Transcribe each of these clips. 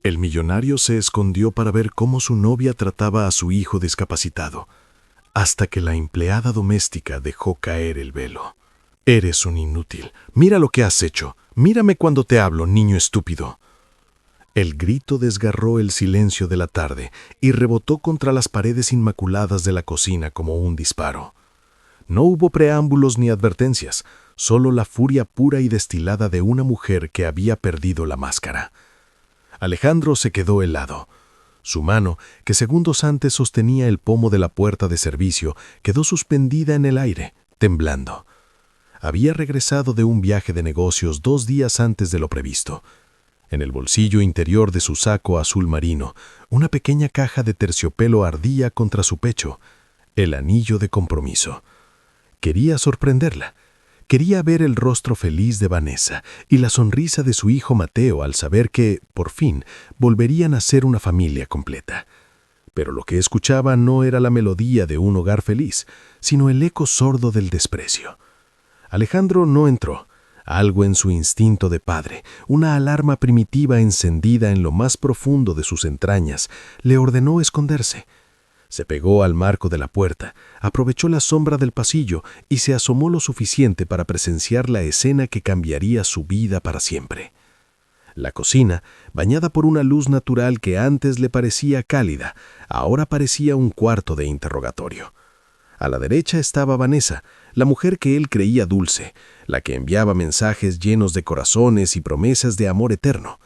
El millonario se escondió para ver cómo su novia trataba a su hijo discapacitado, hasta que la empleada doméstica dejó caer el velo. «Eres un inútil. Mira lo que has hecho. Mírame cuando te hablo, niño estúpido». El grito desgarró el silencio de la tarde y rebotó contra las paredes inmaculadas de la cocina como un disparo. No hubo preámbulos ni advertencias, solo la furia pura y destilada de una mujer que había perdido la máscara. Alejandro se quedó helado. Su mano, que segundos antes sostenía el pomo de la puerta de servicio, quedó suspendida en el aire, temblando. Había regresado de un viaje de negocios 2 días antes de lo previsto. En el bolsillo interior de su saco azul marino, una pequeña caja de terciopelo ardía contra su pecho, el anillo de compromiso. Quería sorprenderla. Quería ver el rostro feliz de Vanessa y la sonrisa de su hijo Mateo al saber que, por fin, volverían a ser una familia completa. Pero lo que escuchaba no era la melodía de un hogar feliz, sino el eco sordo del desprecio. Alejandro no entró. Algo en su instinto de padre, una alarma primitiva encendida en lo más profundo de sus entrañas, le ordenó esconderse. Se pegó al marco de la puerta, aprovechó la sombra del pasillo y se asomó lo suficiente para presenciar la escena que cambiaría su vida para siempre. La cocina, bañada por una luz natural que antes le parecía cálida, ahora parecía un cuarto de interrogatorio. A la derecha estaba Vanessa, la mujer que él creía dulce, la que enviaba mensajes llenos de corazones y promesas de amor eterno.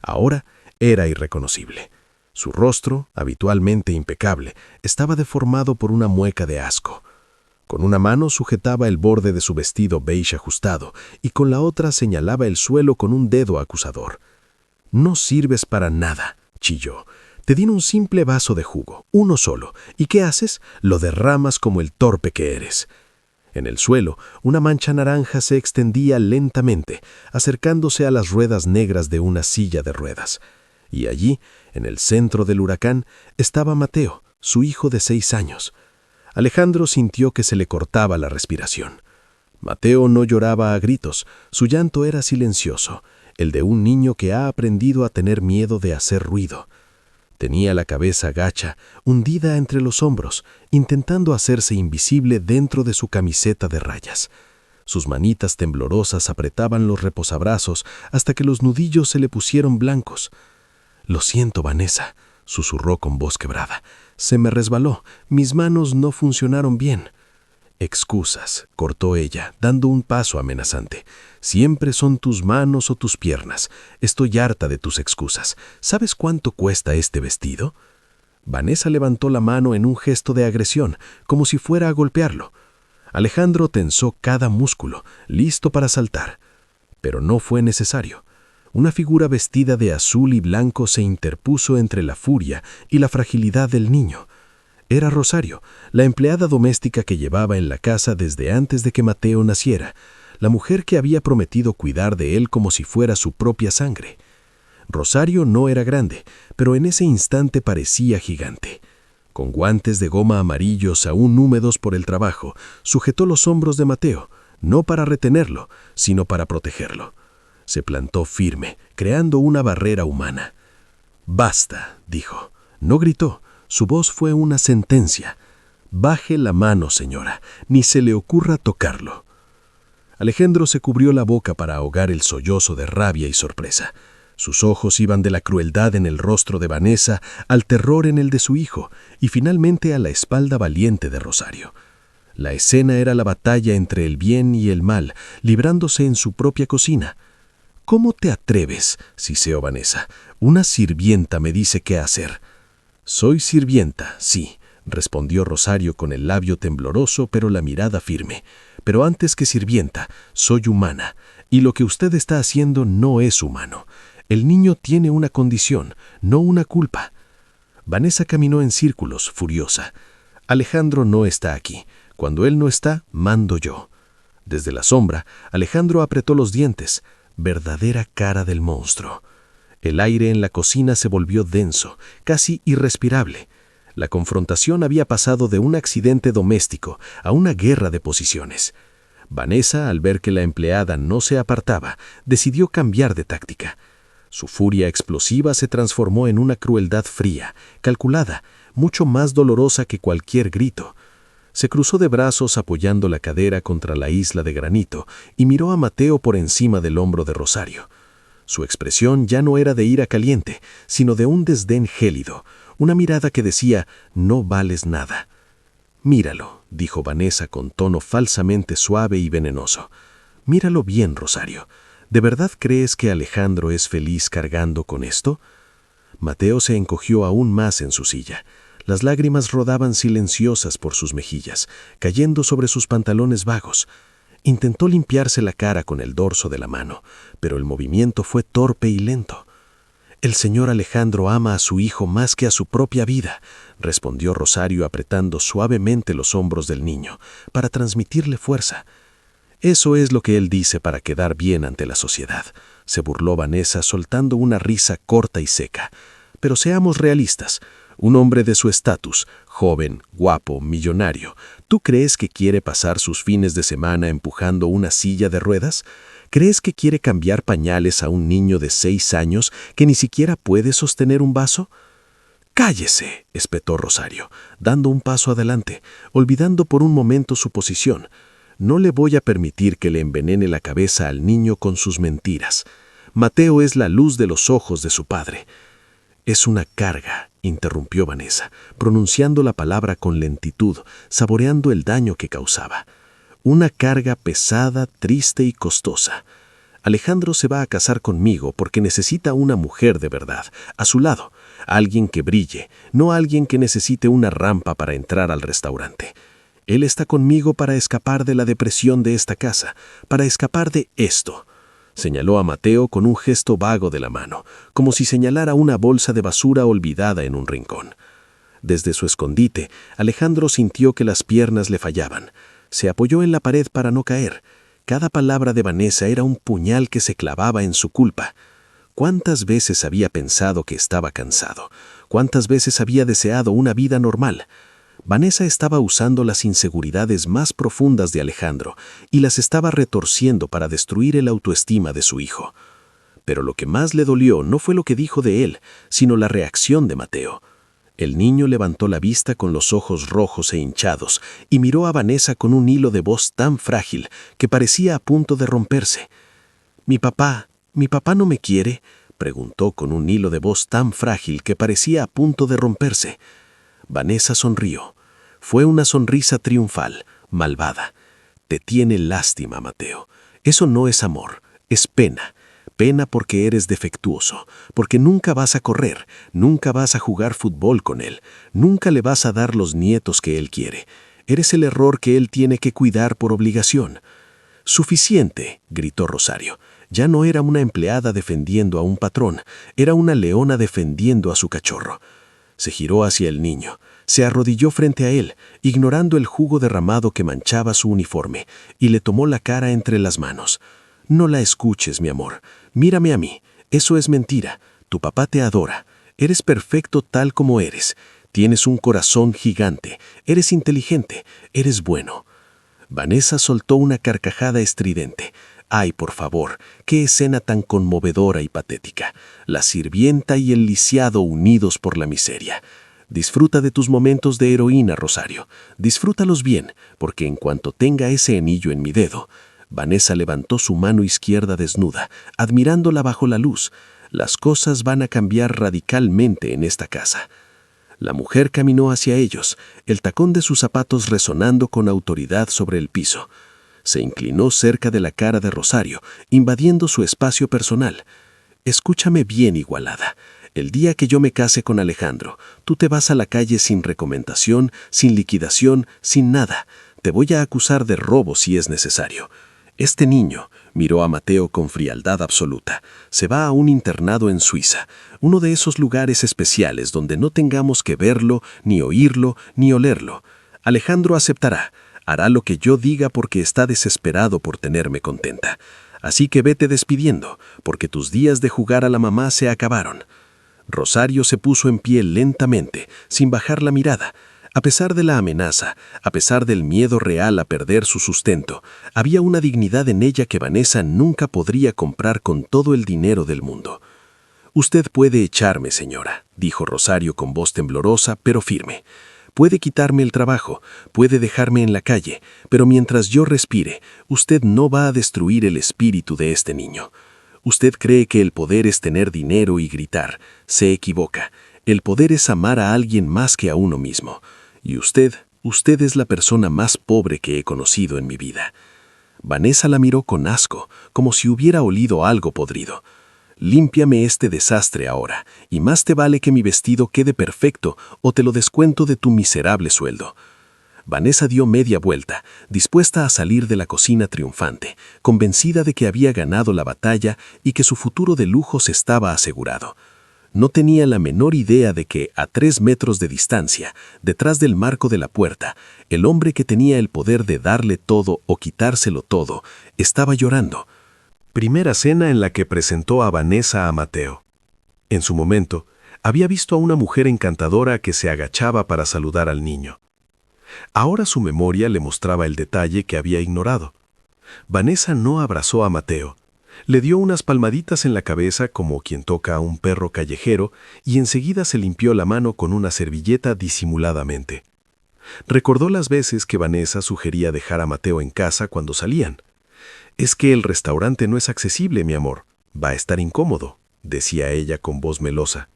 Ahora era irreconocible. Su rostro, habitualmente impecable, estaba deformado por una mueca de asco. Con una mano sujetaba el borde de su vestido beige ajustado y con la otra señalaba el suelo con un dedo acusador. «No sirves para nada», chilló. «Te di un simple vaso de jugo, uno solo, ¿y qué haces? Lo derramas como el torpe que eres». En el suelo, una mancha naranja se extendía lentamente, acercándose a las ruedas negras de una silla de ruedas. Y allí, en el centro del huracán, estaba Mateo, su hijo de 6 años. Alejandro sintió que se le cortaba la respiración. Mateo no lloraba a gritos, su llanto era silencioso, el de un niño que ha aprendido a tener miedo de hacer ruido. Tenía la cabeza gacha, hundida entre los hombros, intentando hacerse invisible dentro de su camiseta de rayas. Sus manitas temblorosas apretaban los reposabrazos hasta que los nudillos se le pusieron blancos. «Lo siento, Vanessa», susurró con voz quebrada. «Se me resbaló, mis manos no funcionaron bien». «Excusas», cortó ella, dando un paso amenazante. «Siempre son tus manos o tus piernas. Estoy harta de tus excusas. ¿Sabes cuánto cuesta este vestido?» Vanessa levantó la mano en un gesto de agresión, como si fuera a golpearlo. Alejandro tensó cada músculo, listo para saltar. Pero no fue necesario. Una figura vestida de azul y blanco se interpuso entre la furia y la fragilidad del niño. Era Rosario, la empleada doméstica que llevaba en la casa desde antes de que Mateo naciera, la mujer que había prometido cuidar de él como si fuera su propia sangre. Rosario no era grande, pero en ese instante parecía gigante. Con guantes de goma amarillos aún húmedos por el trabajo, sujetó los hombros de Mateo, no para retenerlo, sino para protegerlo. Se plantó firme, creando una barrera humana. «Basta», dijo. No gritó. Su voz fue una sentencia. «Baje la mano, señora. Ni se le ocurra tocarlo». Alejandro se cubrió la boca para ahogar el sollozo de rabia y sorpresa. Sus ojos iban de la crueldad en el rostro de Vanessa al terror en el de su hijo y finalmente a la espalda valiente de Rosario. La escena era la batalla entre el bien y el mal, librándose en su propia cocina. «¿Cómo te atreves?», siseó Vanessa. «Una sirvienta me dice qué hacer». «Soy sirvienta, sí», respondió Rosario con el labio tembloroso pero la mirada firme. «Pero antes que sirvienta, soy humana, y lo que usted está haciendo no es humano. El niño tiene una condición, no una culpa». Vanessa caminó en círculos, furiosa. «Alejandro no está aquí. Cuando él no está, mando yo». Desde la sombra, Alejandro apretó los dientes. Verdadera cara del monstruo. El aire en la cocina se volvió denso, casi irrespirable. La confrontación había pasado de un accidente doméstico a una guerra de posiciones. Vanessa, al ver que la empleada no se apartaba, decidió cambiar de táctica. Su furia explosiva se transformó en una crueldad fría, calculada, mucho más dolorosa que cualquier grito. Se cruzó de brazos apoyando la cadera contra la isla de granito y miró a Mateo por encima del hombro de Rosario. Su expresión ya no era de ira caliente, sino de un desdén gélido, una mirada que decía, no vales nada. Míralo, dijo Vanessa con tono falsamente suave y venenoso. Míralo bien, Rosario. ¿De verdad crees que Alejandro es feliz cargando con esto? Mateo se encogió aún más en su silla. Las lágrimas rodaban silenciosas por sus mejillas, cayendo sobre sus pantalones vagos. Intentó limpiarse la cara con el dorso de la mano, pero el movimiento fue torpe y lento. «El señor Alejandro ama a su hijo más que a su propia vida», respondió Rosario apretando suavemente los hombros del niño, para transmitirle fuerza. «Eso es lo que él dice para quedar bien ante la sociedad», se burló Vanessa soltando una risa corta y seca. «Pero seamos realistas. Un hombre de su estatus, joven, guapo, millonario, ¿tú crees que quiere pasar sus fines de semana empujando una silla de ruedas? ¿Crees que quiere cambiar pañales a un niño de 6 años que ni siquiera puede sostener un vaso?» «Cállese», espetó Rosario, dando un paso adelante, olvidando por un momento su posición. «No le voy a permitir que le envenene la cabeza al niño con sus mentiras. Mateo es la luz de los ojos de su padre». «Es una carga», interrumpió Vanessa, pronunciando la palabra con lentitud, saboreando el daño que causaba. «Una carga pesada, triste y costosa. Alejandro se va a casar conmigo porque necesita una mujer de verdad, a su lado, alguien que brille, no alguien que necesite una rampa para entrar al restaurante. Él está conmigo para escapar de la depresión de esta casa, para escapar de esto». Señaló a Mateo con un gesto vago de la mano, como si señalara una bolsa de basura olvidada en un rincón. Desde su escondite, Alejandro sintió que las piernas le fallaban. Se apoyó en la pared para no caer. Cada palabra de Vanessa era un puñal que se clavaba en su culpa. ¿Cuántas veces había pensado que estaba cansado? ¿Cuántas veces había deseado una vida normal? Vanessa estaba usando las inseguridades más profundas de Alejandro y las estaba retorciendo para destruir el autoestima de su hijo. Pero lo que más le dolió no fue lo que dijo de él, sino la reacción de Mateo. El niño levantó la vista con los ojos rojos e hinchados y miró a Vanessa con un hilo de voz tan frágil que parecía a punto de romperse. «¿Mi papá no me quiere?», preguntó con un hilo de voz tan frágil que parecía a punto de romperse. Vanessa sonrió. Fue una sonrisa triunfal, malvada. «Te tiene lástima, Mateo. Eso no es amor, es pena. Pena porque eres defectuoso, porque nunca vas a correr, nunca vas a jugar fútbol con él, nunca le vas a dar los nietos que él quiere. Eres el error que él tiene que cuidar por obligación». «Suficiente», gritó Rosario. Ya no era una empleada defendiendo a un patrón, era una leona defendiendo a su cachorro. Se giró hacia el niño. Se arrodilló frente a él, ignorando el jugo derramado que manchaba su uniforme, y le tomó la cara entre las manos. «No la escuches, mi amor. Mírame a mí. Eso es mentira. Tu papá te adora. Eres perfecto tal como eres. Tienes un corazón gigante. Eres inteligente. Eres bueno». Vanessa soltó una carcajada estridente. Ay, por favor, qué escena tan conmovedora y patética. La sirvienta y el lisiado unidos por la miseria. Disfruta de tus momentos de heroína, Rosario. Disfrútalos bien, porque en cuanto tenga ese anillo en mi dedo... Vanessa levantó su mano izquierda desnuda, admirándola bajo la luz. Las cosas van a cambiar radicalmente en esta casa. La mujer caminó hacia ellos, el tacón de sus zapatos resonando con autoridad sobre el piso. Se inclinó cerca de la cara de Rosario, invadiendo su espacio personal. «Escúchame bien, igualada. El día que yo me case con Alejandro, tú te vas a la calle sin recomendación, sin liquidación, sin nada. Te voy a acusar de robo si es necesario. Este niño», miró a Mateo con frialdad absoluta, «se va a un internado en Suiza, uno de esos lugares especiales donde no tengamos que verlo, ni oírlo, ni olerlo. Alejandro aceptará, hará lo que yo diga porque está desesperado por tenerme contenta. Así que vete despidiendo, porque tus días de jugar a la mamá se acabaron». Rosario se puso en pie lentamente, sin bajar la mirada. A pesar de la amenaza, a pesar del miedo real a perder su sustento, había una dignidad en ella que Vanessa nunca podría comprar con todo el dinero del mundo. «Usted puede echarme, señora», dijo Rosario con voz temblorosa pero firme. «Puede quitarme el trabajo, puede dejarme en la calle, pero mientras yo respire, usted no va a destruir el espíritu de este niño. Usted cree que el poder es tener dinero y gritar. Se equivoca. El poder es amar a alguien más que a uno mismo. Y usted es la persona más pobre que he conocido en mi vida». Vanessa la miró con asco, como si hubiera olido algo podrido. «Límpiame este desastre ahora, y más te vale que mi vestido quede perfecto o te lo descuento de tu miserable sueldo». Vanessa dio media vuelta, dispuesta a salir de la cocina triunfante, convencida de que había ganado la batalla y que su futuro de lujos estaba asegurado. No tenía la menor idea de que, a 3 metros de distancia, detrás del marco de la puerta, el hombre que tenía el poder de darle todo o quitárselo todo, estaba llorando. Primera cena en la que presentó a Vanessa a Mateo. En su momento, había visto a una mujer encantadora que se agachaba para saludar al niño. Ahora su memoria le mostraba el detalle que había ignorado. Vanessa no abrazó a Mateo. Le dio unas palmaditas en la cabeza como quien toca a un perro callejero y enseguida se limpió la mano con una servilleta disimuladamente. Recordó las veces que Vanessa sugería dejar a Mateo en casa cuando salían. «Es que el restaurante no es accesible, mi amor. Va a estar incómodo», decía ella con voz melosa.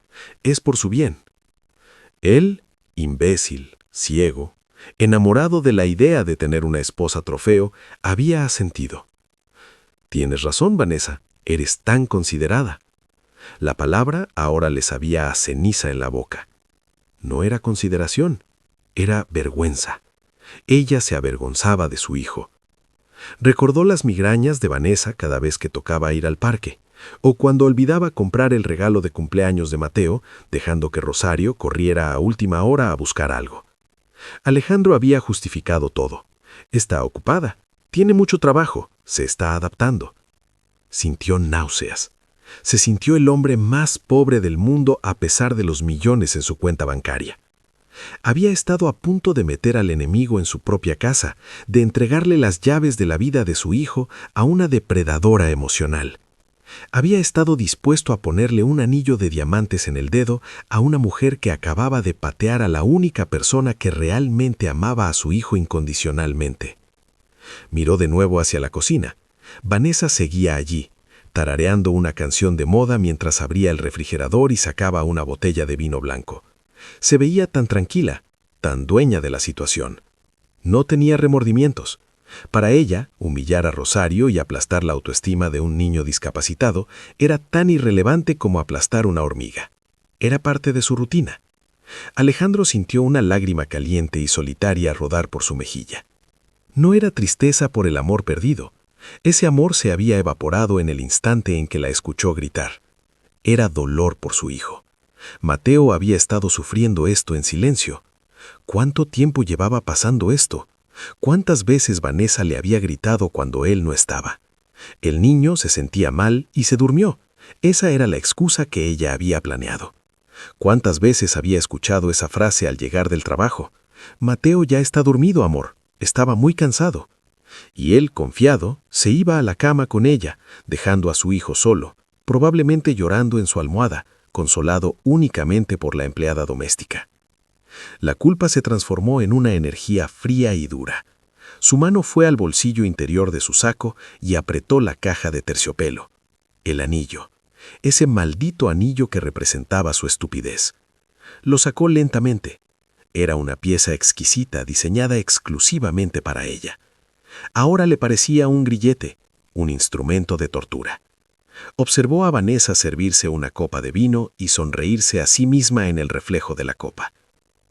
«Es por su bien». Él, imbécil, ciego, enamorado de la idea de tener una esposa trofeo, había asentido. «Tienes razón, Vanessa, eres tan considerada». La palabra ahora le sabía a ceniza en la boca. No era consideración, era vergüenza. Ella se avergonzaba de su hijo. Recordó las migrañas de Vanessa cada vez que tocaba ir al parque, o cuando olvidaba comprar el regalo de cumpleaños de Mateo, dejando que Rosario corriera a última hora a buscar algo. Alejandro había justificado todo. «Está ocupada, tiene mucho trabajo, se está adaptando». Sintió náuseas. Se sintió el hombre más pobre del mundo a pesar de los millones en su cuenta bancaria. Había estado a punto de meter al enemigo en su propia casa, de entregarle las llaves de la vida de su hijo a una depredadora emocional. Había estado dispuesto a ponerle un anillo de diamantes en el dedo a una mujer que acababa de patear a la única persona que realmente amaba a su hijo incondicionalmente. Miró de nuevo hacia la cocina. Vanessa seguía allí, tarareando una canción de moda mientras abría el refrigerador y sacaba una botella de vino blanco. Se veía tan tranquila, tan dueña de la situación. No tenía remordimientos. Para ella, humillar a Rosario y aplastar la autoestima de un niño discapacitado era tan irrelevante como aplastar una hormiga. Era parte de su rutina. Alejandro sintió una lágrima caliente y solitaria rodar por su mejilla. No era tristeza por el amor perdido. Ese amor se había evaporado en el instante en que la escuchó gritar. Era dolor por su hijo. Mateo había estado sufriendo esto en silencio. ¿Cuánto tiempo llevaba pasando esto? ¿Cuántas veces Vanessa le había gritado cuando él no estaba? El niño se sentía mal y se durmió. Esa era la excusa que ella había planeado. ¿Cuántas veces había escuchado esa frase al llegar del trabajo? «Mateo ya está dormido, amor. Estaba muy cansado». Y él, confiado, se iba a la cama con ella, dejando a su hijo solo, probablemente llorando en su almohada, consolado únicamente por la empleada doméstica. La culpa se transformó en una energía fría y dura. Su mano fue al bolsillo interior de su saco y apretó la caja de terciopelo. El anillo. Ese maldito anillo que representaba su estupidez. Lo sacó lentamente. Era una pieza exquisita diseñada exclusivamente para ella. Ahora le parecía un grillete, un instrumento de tortura. Observó a Vanessa servirse una copa de vino y sonreírse a sí misma en el reflejo de la copa.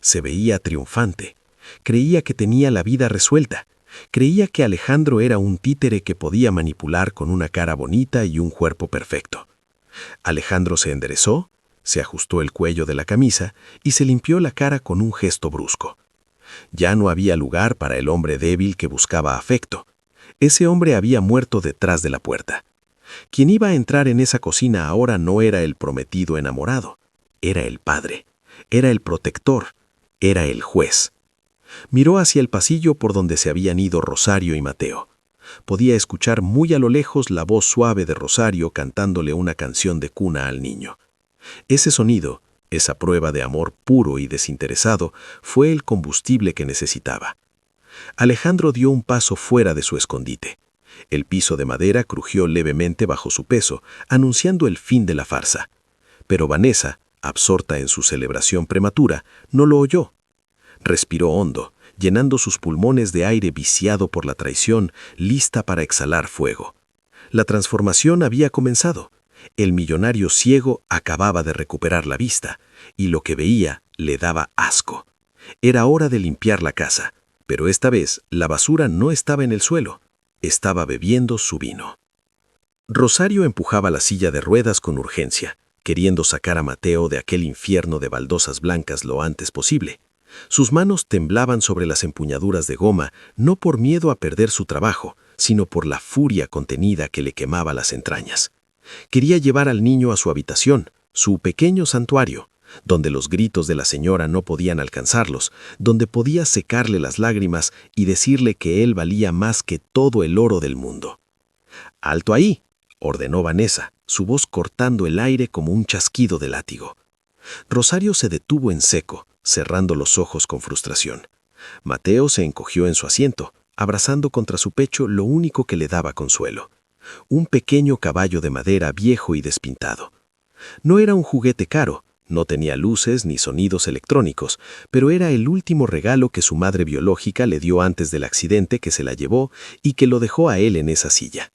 Se veía triunfante. Creía que tenía la vida resuelta. Creía que Alejandro era un títere que podía manipular con una cara bonita y un cuerpo perfecto. Alejandro se enderezó, se ajustó el cuello de la camisa y se limpió la cara con un gesto brusco. Ya no había lugar para el hombre débil que buscaba afecto. Ese hombre había muerto detrás de la puerta. Quien iba a entrar en esa cocina ahora no era el prometido enamorado. Era el padre. Era el protector. Era el juez. Miró hacia el pasillo por donde se habían ido Rosario y Mateo. Podía escuchar muy a lo lejos la voz suave de Rosario cantándole una canción de cuna al niño. Ese sonido, esa prueba de amor puro y desinteresado, fue el combustible que necesitaba. Alejandro dio un paso fuera de su escondite. El piso de madera crujió levemente bajo su peso, anunciando el fin de la farsa. Pero Vanessa, absorta en su celebración prematura, no lo oyó. Respiró hondo, llenando sus pulmones de aire viciado por la traición, lista para exhalar fuego. La transformación había comenzado. El millonario ciego acababa de recuperar la vista, y lo que veía le daba asco. Era hora de limpiar la casa, pero esta vez la basura no estaba en el suelo, estaba bebiendo su vino. Rosario empujaba la silla de ruedas con urgencia, queriendo sacar a Mateo de aquel infierno de baldosas blancas lo antes posible. Sus manos temblaban sobre las empuñaduras de goma, no por miedo a perder su trabajo, sino por la furia contenida que le quemaba las entrañas. Quería llevar al niño a su habitación, su pequeño santuario, donde los gritos de la señora no podían alcanzarlos, donde podía secarle las lágrimas y decirle que él valía más que todo el oro del mundo. «¡Alto ahí!», ordenó Vanessa, su voz cortando el aire como un chasquido de látigo. Rosario se detuvo en seco, cerrando los ojos con frustración. Mateo se encogió en su asiento, abrazando contra su pecho lo único que le daba consuelo: un pequeño caballo de madera viejo y despintado. No era un juguete caro, no tenía luces ni sonidos electrónicos, pero era el último regalo que su madre biológica le dio antes del accidente que se la llevó y que lo dejó a él en esa silla.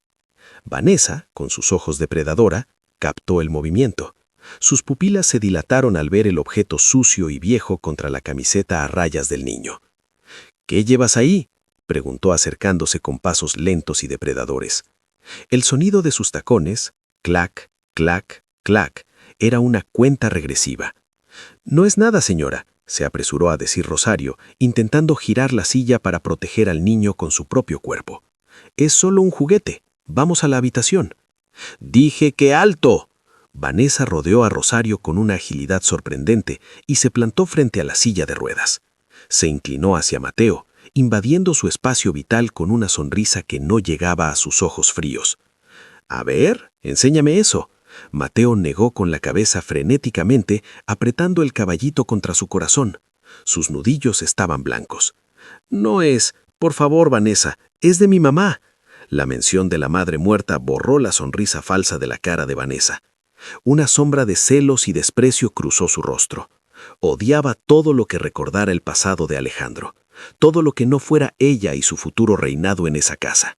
Vanessa, con sus ojos de predadora, captó el movimiento. Sus pupilas se dilataron al ver el objeto sucio y viejo contra la camiseta a rayas del niño. «¿Qué llevas ahí?», preguntó acercándose con pasos lentos y depredadores. El sonido de sus tacones, clac, clac, clac, era una cuenta regresiva. «No es nada, señora», se apresuró a decir Rosario, intentando girar la silla para proteger al niño con su propio cuerpo. «Es solo un juguete. Vamos a la habitación». «¡Dije que alto!». Vanessa rodeó a Rosario con una agilidad sorprendente y se plantó frente a la silla de ruedas. Se inclinó hacia Mateo, invadiendo su espacio vital con una sonrisa que no llegaba a sus ojos fríos. «A ver, enséñame eso». Mateo negó con la cabeza frenéticamente, apretando el caballito contra su corazón. Sus nudillos estaban blancos. «No es, por favor, Vanessa, es de mi mamá». La mención de la madre muerta borró la sonrisa falsa de la cara de Vanessa. Una sombra de celos y desprecio cruzó su rostro. Odiaba todo lo que recordara el pasado de Alejandro, todo lo que no fuera ella y su futuro reinado en esa casa.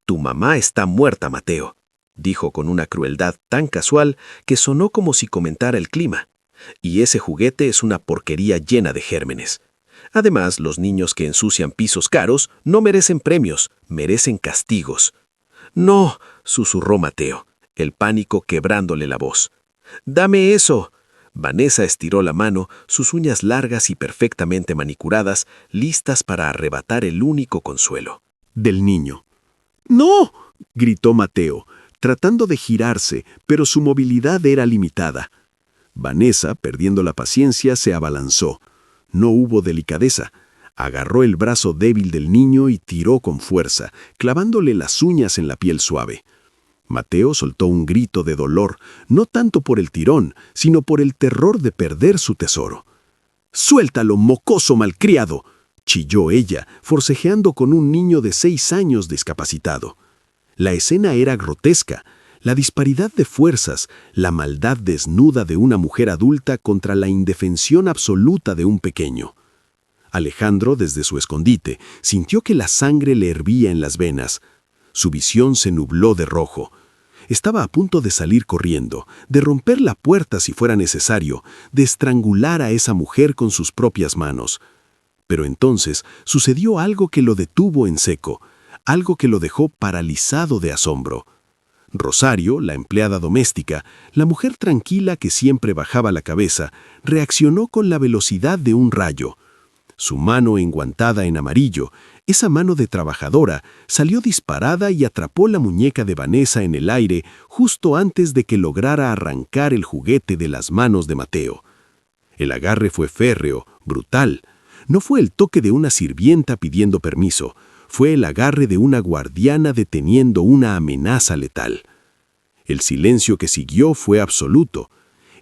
«Tu mamá está muerta, Mateo», dijo con una crueldad tan casual que sonó como si comentara el clima. «Y ese juguete es una porquería llena de gérmenes. Además, los niños que ensucian pisos caros no merecen premios, merecen castigos». «No», susurró Mateo, el pánico quebrándole la voz. «¡Dame eso!». Vanessa estiró la mano, sus uñas largas y perfectamente manicuradas, listas para arrebatar el único consuelo del niño. «¡No!», gritó Mateo, tratando de girarse, pero su movilidad era limitada. Vanessa, perdiendo la paciencia, se abalanzó. No hubo delicadeza. Agarró el brazo débil del niño y tiró con fuerza, clavándole las uñas en la piel suave. Mateo soltó un grito de dolor, no tanto por el tirón, sino por el terror de perder su tesoro. «¡Suéltalo, mocoso malcriado!», chilló ella, forcejeando con un niño de 6 años discapacitado. La escena era grotesca, la disparidad de fuerzas, la maldad desnuda de una mujer adulta contra la indefensión absoluta de un pequeño. Alejandro, desde su escondite, sintió que la sangre le hervía en las venas. Su visión se nubló de rojo. Estaba a punto de salir corriendo, de romper la puerta si fuera necesario, de estrangular a esa mujer con sus propias manos. Pero entonces sucedió algo que lo detuvo en seco, algo que lo dejó paralizado de asombro. Rosario, la empleada doméstica, la mujer tranquila que siempre bajaba la cabeza, reaccionó con la velocidad de un rayo. Su mano enguantada en amarillo, esa mano de trabajadora, salió disparada y atrapó la muñeca de Vanessa en el aire justo antes de que lograra arrancar el juguete de las manos de Mateo. El agarre fue férreo, brutal. No fue el toque de una sirvienta pidiendo permiso, fue el agarre de una guardiana deteniendo una amenaza letal. El silencio que siguió fue absoluto.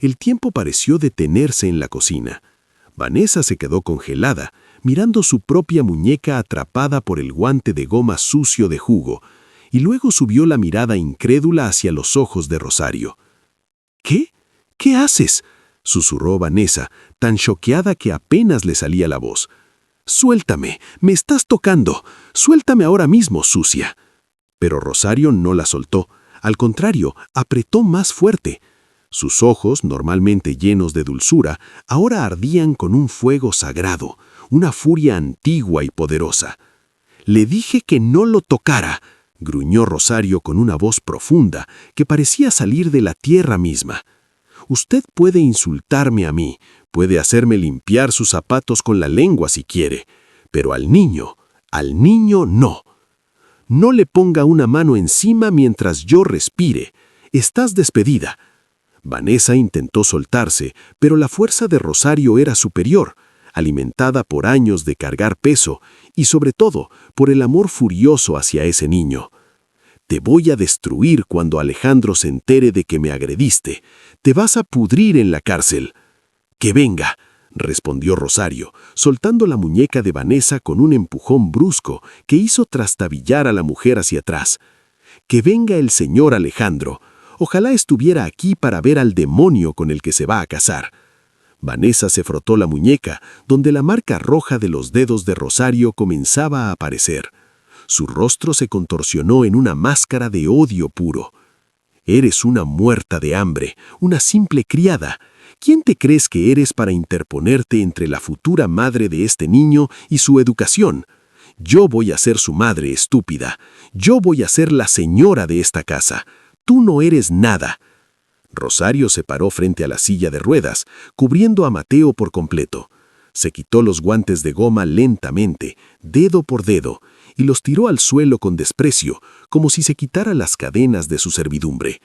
El tiempo pareció detenerse en la cocina. Vanessa se quedó congelada, mirando su propia muñeca atrapada por el guante de goma sucio de jugo, y luego subió la mirada incrédula hacia los ojos de Rosario. «¿Qué? ¿Qué haces?», susurró Vanessa, tan choqueada que apenas le salía la voz. «Suéltame, me estás tocando. Suéltame ahora mismo, sucia». Pero Rosario no la soltó. Al contrario, apretó más fuerte. Sus ojos, normalmente llenos de dulzura, ahora ardían con un fuego sagrado, una furia antigua y poderosa. «Le dije que no lo tocara», gruñó Rosario con una voz profunda que parecía salir de la tierra misma. «Usted puede insultarme a mí, puede hacerme limpiar sus zapatos con la lengua si quiere, pero al niño no. No le ponga una mano encima mientras yo respire. Estás despedida». Vanessa intentó soltarse, pero la fuerza de Rosario era superior, alimentada por años de cargar peso y sobre todo por el amor furioso hacia ese niño. «Te voy a destruir cuando Alejandro se entere de que me agrediste. Te vas a pudrir en la cárcel». «Que venga», respondió Rosario, soltando la muñeca de Vanessa con un empujón brusco que hizo trastabillar a la mujer hacia atrás. «Que venga el señor Alejandro. Ojalá estuviera aquí para ver al demonio con el que se va a casar». Vanessa se frotó la muñeca, donde la marca roja de los dedos de Rosario comenzaba a aparecer. Su rostro se contorsionó en una máscara de odio puro. «Eres una muerta de hambre, una simple criada. ¿Quién te crees que eres para interponerte entre la futura madre de este niño y su educación? Yo voy a ser su madre, estúpida. Yo voy a ser la señora de esta casa. Tú no eres nada». Rosario se paró frente a la silla de ruedas, cubriendo a Mateo por completo. Se quitó los guantes de goma lentamente, dedo por dedo, y los tiró al suelo con desprecio, como si se quitara las cadenas de su servidumbre.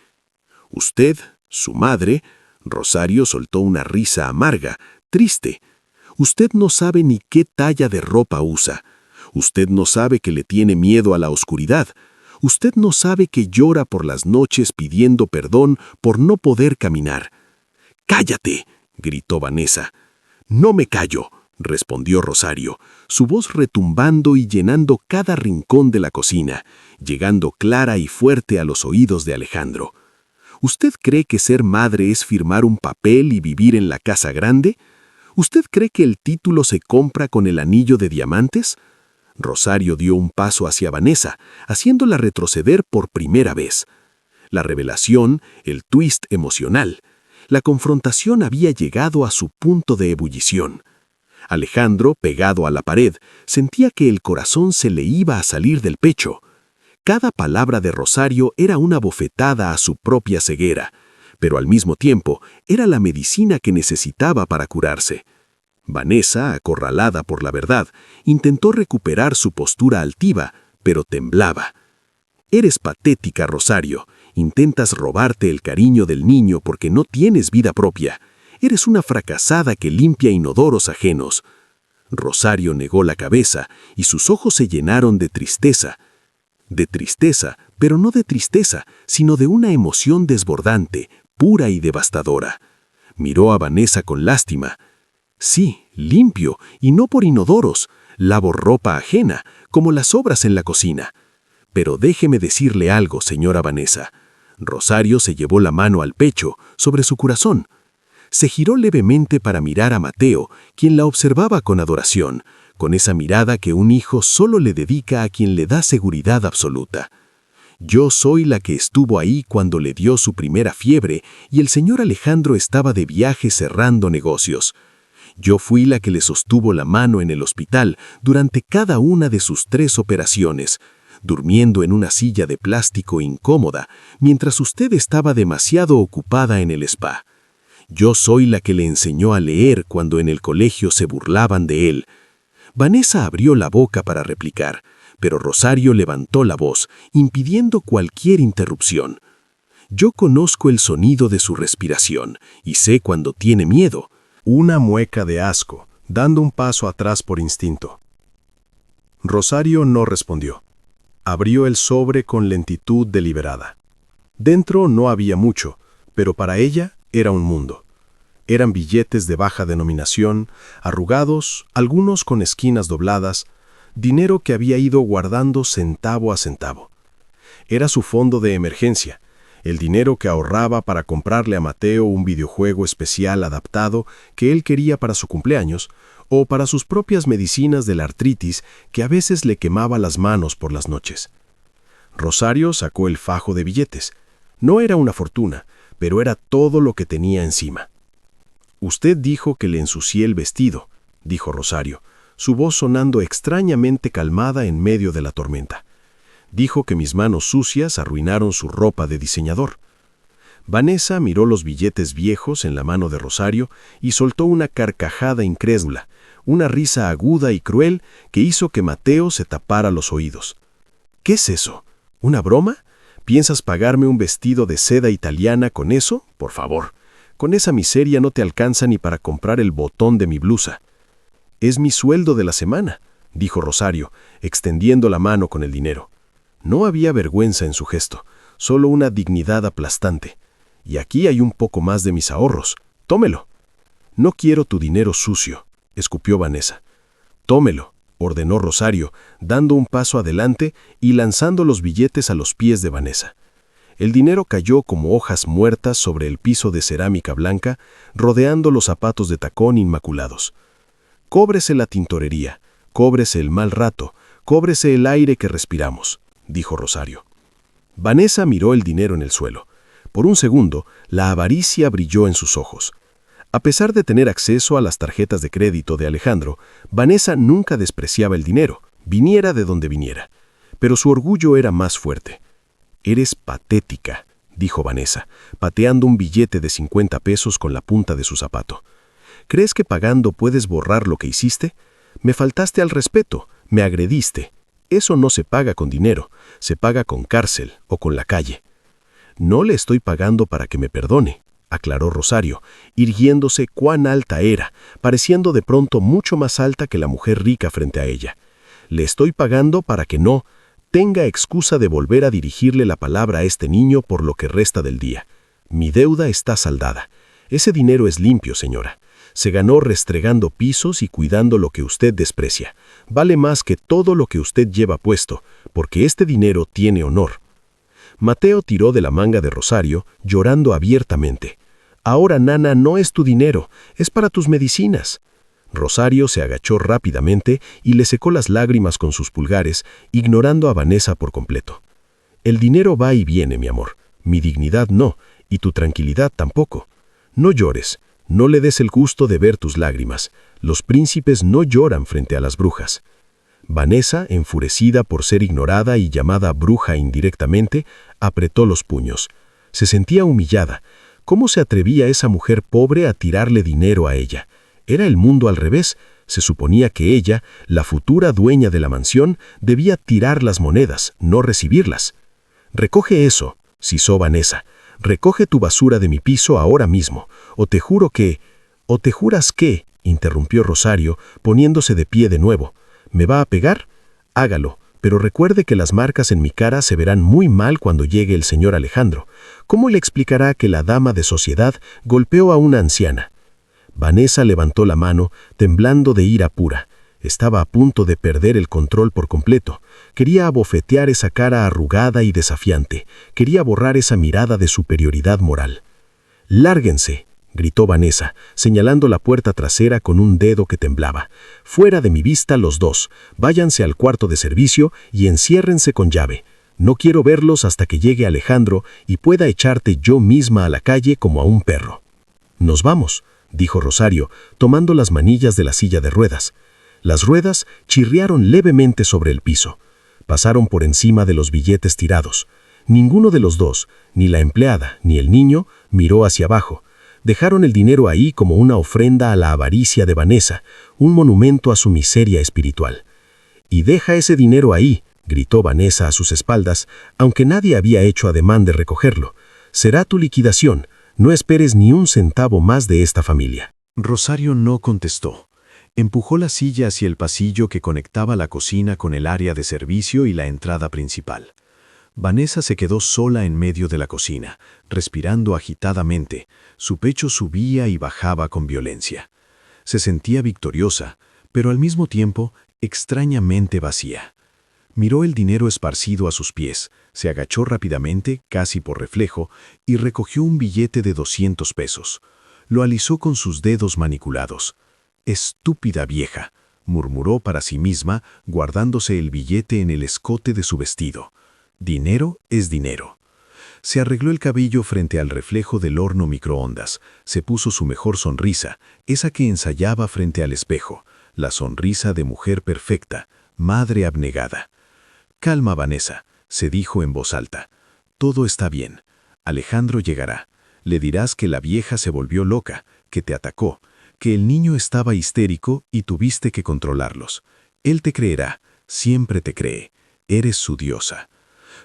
«Usted, su madre», Rosario soltó una risa amarga, triste. «Usted no sabe ni qué talla de ropa usa. Usted no sabe que le tiene miedo a la oscuridad. Usted no sabe que llora por las noches pidiendo perdón por no poder caminar». «¡Cállate!», gritó Vanessa. «No me callo», respondió Rosario, su voz retumbando y llenando cada rincón de la cocina, llegando clara y fuerte a los oídos de Alejandro. ¿Usted cree que ser madre es firmar un papel y vivir en la casa grande? ¿Usted cree que el título se compra con el anillo de diamantes? Rosario dio un paso hacia Vanessa, haciéndola retroceder por primera vez. La revelación, el twist emocional, la confrontación había llegado a su punto de ebullición. Alejandro, pegado a la pared, sentía que el corazón se le iba a salir del pecho. Cada palabra de Rosario era una bofetada a su propia ceguera, pero al mismo tiempo era la medicina que necesitaba para curarse. Vanessa, acorralada por la verdad, intentó recuperar su postura altiva, pero temblaba. «Eres patética, Rosario. Intentas robarte el cariño del niño porque no tienes vida propia. Eres una fracasada que limpia inodoros ajenos». Rosario negó la cabeza y sus ojos se llenaron de tristeza. De tristeza, pero no de tristeza, sino de una emoción desbordante, pura y devastadora. Miró a Vanessa con lástima. «Sí, limpio, y no por inodoros. Lavo ropa ajena, como las sobras en la cocina. Pero déjeme decirle algo, señora Vanessa». Rosario se llevó la mano al pecho, sobre su corazón. Se giró levemente para mirar a Mateo, quien la observaba con adoración, con esa mirada que un hijo solo le dedica a quien le da seguridad absoluta. «Yo soy la que estuvo ahí cuando le dio su primera fiebre y el señor Alejandro estaba de viaje cerrando negocios. Yo fui la que le sostuvo la mano en el hospital durante cada una de sus 3 operaciones, durmiendo en una silla de plástico incómoda, mientras usted estaba demasiado ocupada en el spa. Yo soy la que le enseñó a leer cuando en el colegio se burlaban de él». Vanessa abrió la boca para replicar, pero Rosario levantó la voz, impidiendo cualquier interrupción. «Yo conozco el sonido de su respiración y sé cuando tiene miedo». Una mueca de asco, dando un paso atrás por instinto. Rosario no respondió. Abrió el sobre con lentitud deliberada. Dentro no había mucho, pero para ella era un mundo. Eran billetes de baja denominación, arrugados, algunos con esquinas dobladas, dinero que había ido guardando centavo a centavo. Era su fondo de emergencia, el dinero que ahorraba para comprarle a Mateo un videojuego especial adaptado que él quería para su cumpleaños, o para sus propias medicinas de la artritis que a veces le quemaba las manos por las noches. Rosario sacó el fajo de billetes. No era una fortuna, pero era todo lo que tenía encima. «Usted dijo que le ensucié el vestido», dijo Rosario, su voz sonando extrañamente calmada en medio de la tormenta. «Dijo que mis manos sucias arruinaron su ropa de diseñador». Vanessa miró los billetes viejos en la mano de Rosario y soltó una carcajada incrédula, una risa aguda y cruel que hizo que Mateo se tapara los oídos. «¿Qué es eso? ¿Una broma? ¿Piensas pagarme un vestido de seda italiana con eso? Por favor. Con esa miseria no te alcanza ni para comprar el botón de mi blusa». «Es mi sueldo de la semana», dijo Rosario, extendiendo la mano con el dinero. No había vergüenza en su gesto, solo una dignidad aplastante. «Y aquí hay un poco más de mis ahorros. Tómelo». «No quiero tu dinero sucio», escupió Vanessa. «Tómelo», ordenó Rosario, dando un paso adelante y lanzando los billetes a los pies de Vanessa. El dinero cayó como hojas muertas sobre el piso de cerámica blanca, rodeando los zapatos de tacón inmaculados. «Cóbrese la tintorería, cóbrese el mal rato, cóbrese el aire que respiramos», dijo Rosario. Vanessa miró el dinero en el suelo. Por un segundo, la avaricia brilló en sus ojos. A pesar de tener acceso a las tarjetas de crédito de Alejandro, Vanessa nunca despreciaba el dinero, viniera de donde viniera. Pero su orgullo era más fuerte. «Eres patética», dijo Vanessa, pateando un billete de 50 pesos con la punta de su zapato. «¿Crees que pagando puedes borrar lo que hiciste? Me faltaste al respeto, me agrediste. Eso no se paga con dinero, se paga con cárcel o con la calle». «No le estoy pagando para que me perdone», aclaró Rosario, irguiéndose cuán alta era, pareciendo de pronto mucho más alta que la mujer rica frente a ella. «Le estoy pagando para que no tenga excusa de volver a dirigirle la palabra a este niño por lo que resta del día. Mi deuda está saldada. Ese dinero es limpio, señora. Se ganó restregando pisos y cuidando lo que usted desprecia. Vale más que todo lo que usted lleva puesto, porque este dinero tiene honor». Mateo tiró de la manga de Rosario, llorando abiertamente. «Ahora, nana, no es tu dinero, es para tus medicinas». Rosario se agachó rápidamente y le secó las lágrimas con sus pulgares, ignorando a Vanessa por completo. «El dinero va y viene, mi amor. Mi dignidad no, y tu tranquilidad tampoco. No llores, no le des el gusto de ver tus lágrimas. Los príncipes no lloran frente a las brujas». Vanessa, enfurecida por ser ignorada y llamada bruja indirectamente, apretó los puños. Se sentía humillada. ¿Cómo se atrevía esa mujer pobre a tirarle dinero a ella? Era el mundo al revés. Se suponía que ella, la futura dueña de la mansión, debía tirar las monedas, no recibirlas. «Recoge eso», sisó Vanessa. «Recoge tu basura de mi piso ahora mismo, o te juro que...» «¿O te juras que...?» interrumpió Rosario, poniéndose de pie de nuevo. «¿Me va a pegar? Hágalo, pero recuerde que las marcas en mi cara se verán muy mal cuando llegue el señor Alejandro. ¿Cómo le explicará que la dama de sociedad golpeó a una anciana?» Vanessa levantó la mano, temblando de ira pura. Estaba a punto de perder el control por completo. Quería abofetear esa cara arrugada y desafiante. Quería borrar esa mirada de superioridad moral. «Lárguense», gritó Vanessa, señalando la puerta trasera con un dedo que temblaba. «Fuera de mi vista los dos. Váyanse al cuarto de servicio y enciérrense con llave. No quiero verlos hasta que llegue Alejandro y pueda echarte yo misma a la calle como a un perro». «Nos vamos», dijo Rosario, tomando las manillas de la silla de ruedas. Las ruedas chirriaron levemente sobre el piso. Pasaron por encima de los billetes tirados. Ninguno de los dos, ni la empleada ni el niño, miró hacia abajo. Dejaron el dinero ahí como una ofrenda a la avaricia de Vanessa, un monumento a su miseria espiritual. «Y deja ese dinero ahí», gritó Vanessa a sus espaldas, aunque nadie había hecho ademán de recogerlo. «Será tu liquidación. No esperes ni un centavo más de esta familia». Rosario no contestó. Empujó la silla hacia el pasillo que conectaba la cocina con el área de servicio y la entrada principal. Vanessa se quedó sola en medio de la cocina, respirando agitadamente. Su pecho subía y bajaba con violencia. Se sentía victoriosa, pero al mismo tiempo extrañamente vacía. Miró el dinero esparcido a sus pies, se agachó rápidamente, casi por reflejo, y recogió un billete de 200 pesos. Lo alisó con sus dedos maniculados. «Estúpida vieja», murmuró para sí misma, guardándose el billete en el escote de su vestido. Dinero es dinero. Se arregló el cabello frente al reflejo del horno microondas. Se puso su mejor sonrisa, esa que ensayaba frente al espejo, la sonrisa de mujer perfecta, madre abnegada. «Calma, Vanessa», se dijo en voz alta. «Todo está bien. Alejandro llegará. Le dirás que la vieja se volvió loca, que te atacó, que el niño estaba histérico y tuviste que controlarlos. Él te creerá, siempre te cree. Eres su diosa».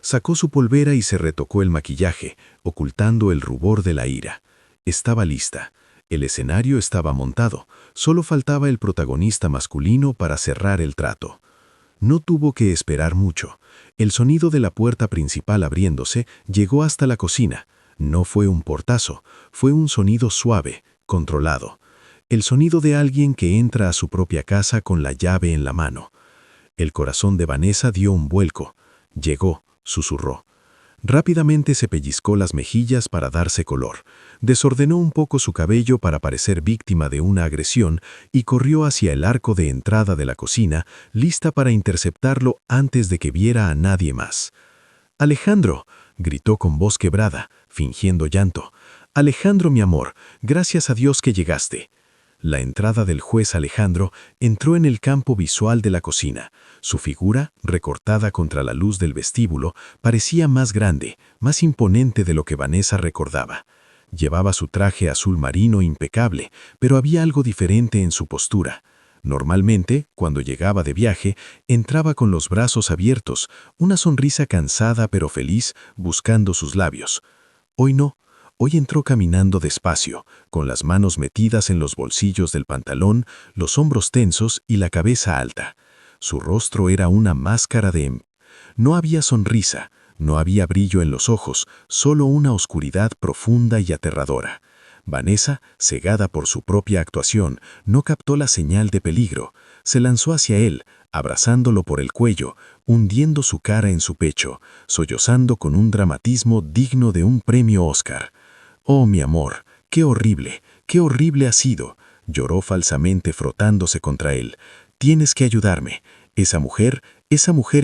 Sacó su polvera y se retocó el maquillaje, ocultando el rubor de la ira. Estaba lista. El escenario estaba montado. Solo faltaba el protagonista masculino para cerrar el trato. No tuvo que esperar mucho. El sonido de la puerta principal abriéndose llegó hasta la cocina. No fue un portazo, fue un sonido suave, controlado. El sonido de alguien que entra a su propia casa con la llave en la mano. El corazón de Vanessa dio un vuelco. Llegó, susurró. Rápidamente se pellizcó las mejillas para darse color. Desordenó un poco su cabello para parecer víctima de una agresión y corrió hacia el arco de entrada de la cocina, lista para interceptarlo antes de que viera a nadie más. «Alejandro», gritó con voz quebrada, fingiendo llanto. «Alejandro, mi amor, gracias a Dios que llegaste». La entrada del juez Alejandro entró en el campo visual de la cocina. Su figura, recortada contra la luz del vestíbulo, parecía más grande, más imponente de lo que Vanessa recordaba. Llevaba su traje azul marino impecable, pero había algo diferente en su postura. Normalmente, cuando llegaba de viaje, entraba con los brazos abiertos, una sonrisa cansada pero feliz, buscando sus labios. Hoy no. Hoy entró caminando despacio, con las manos metidas en los bolsillos del pantalón, los hombros tensos y la cabeza alta. Su rostro era una máscara de... No había sonrisa, no había brillo en los ojos, solo una oscuridad profunda y aterradora. Vanessa, cegada por su propia actuación, no captó la señal de peligro. Se lanzó hacia él, abrazándolo por el cuello, hundiendo su cara en su pecho, sollozando con un dramatismo digno de un premio Oscar. «Oh, mi amor, qué horrible ha sido», lloró falsamente frotándose contra él. «Tienes que ayudarme. Esa mujer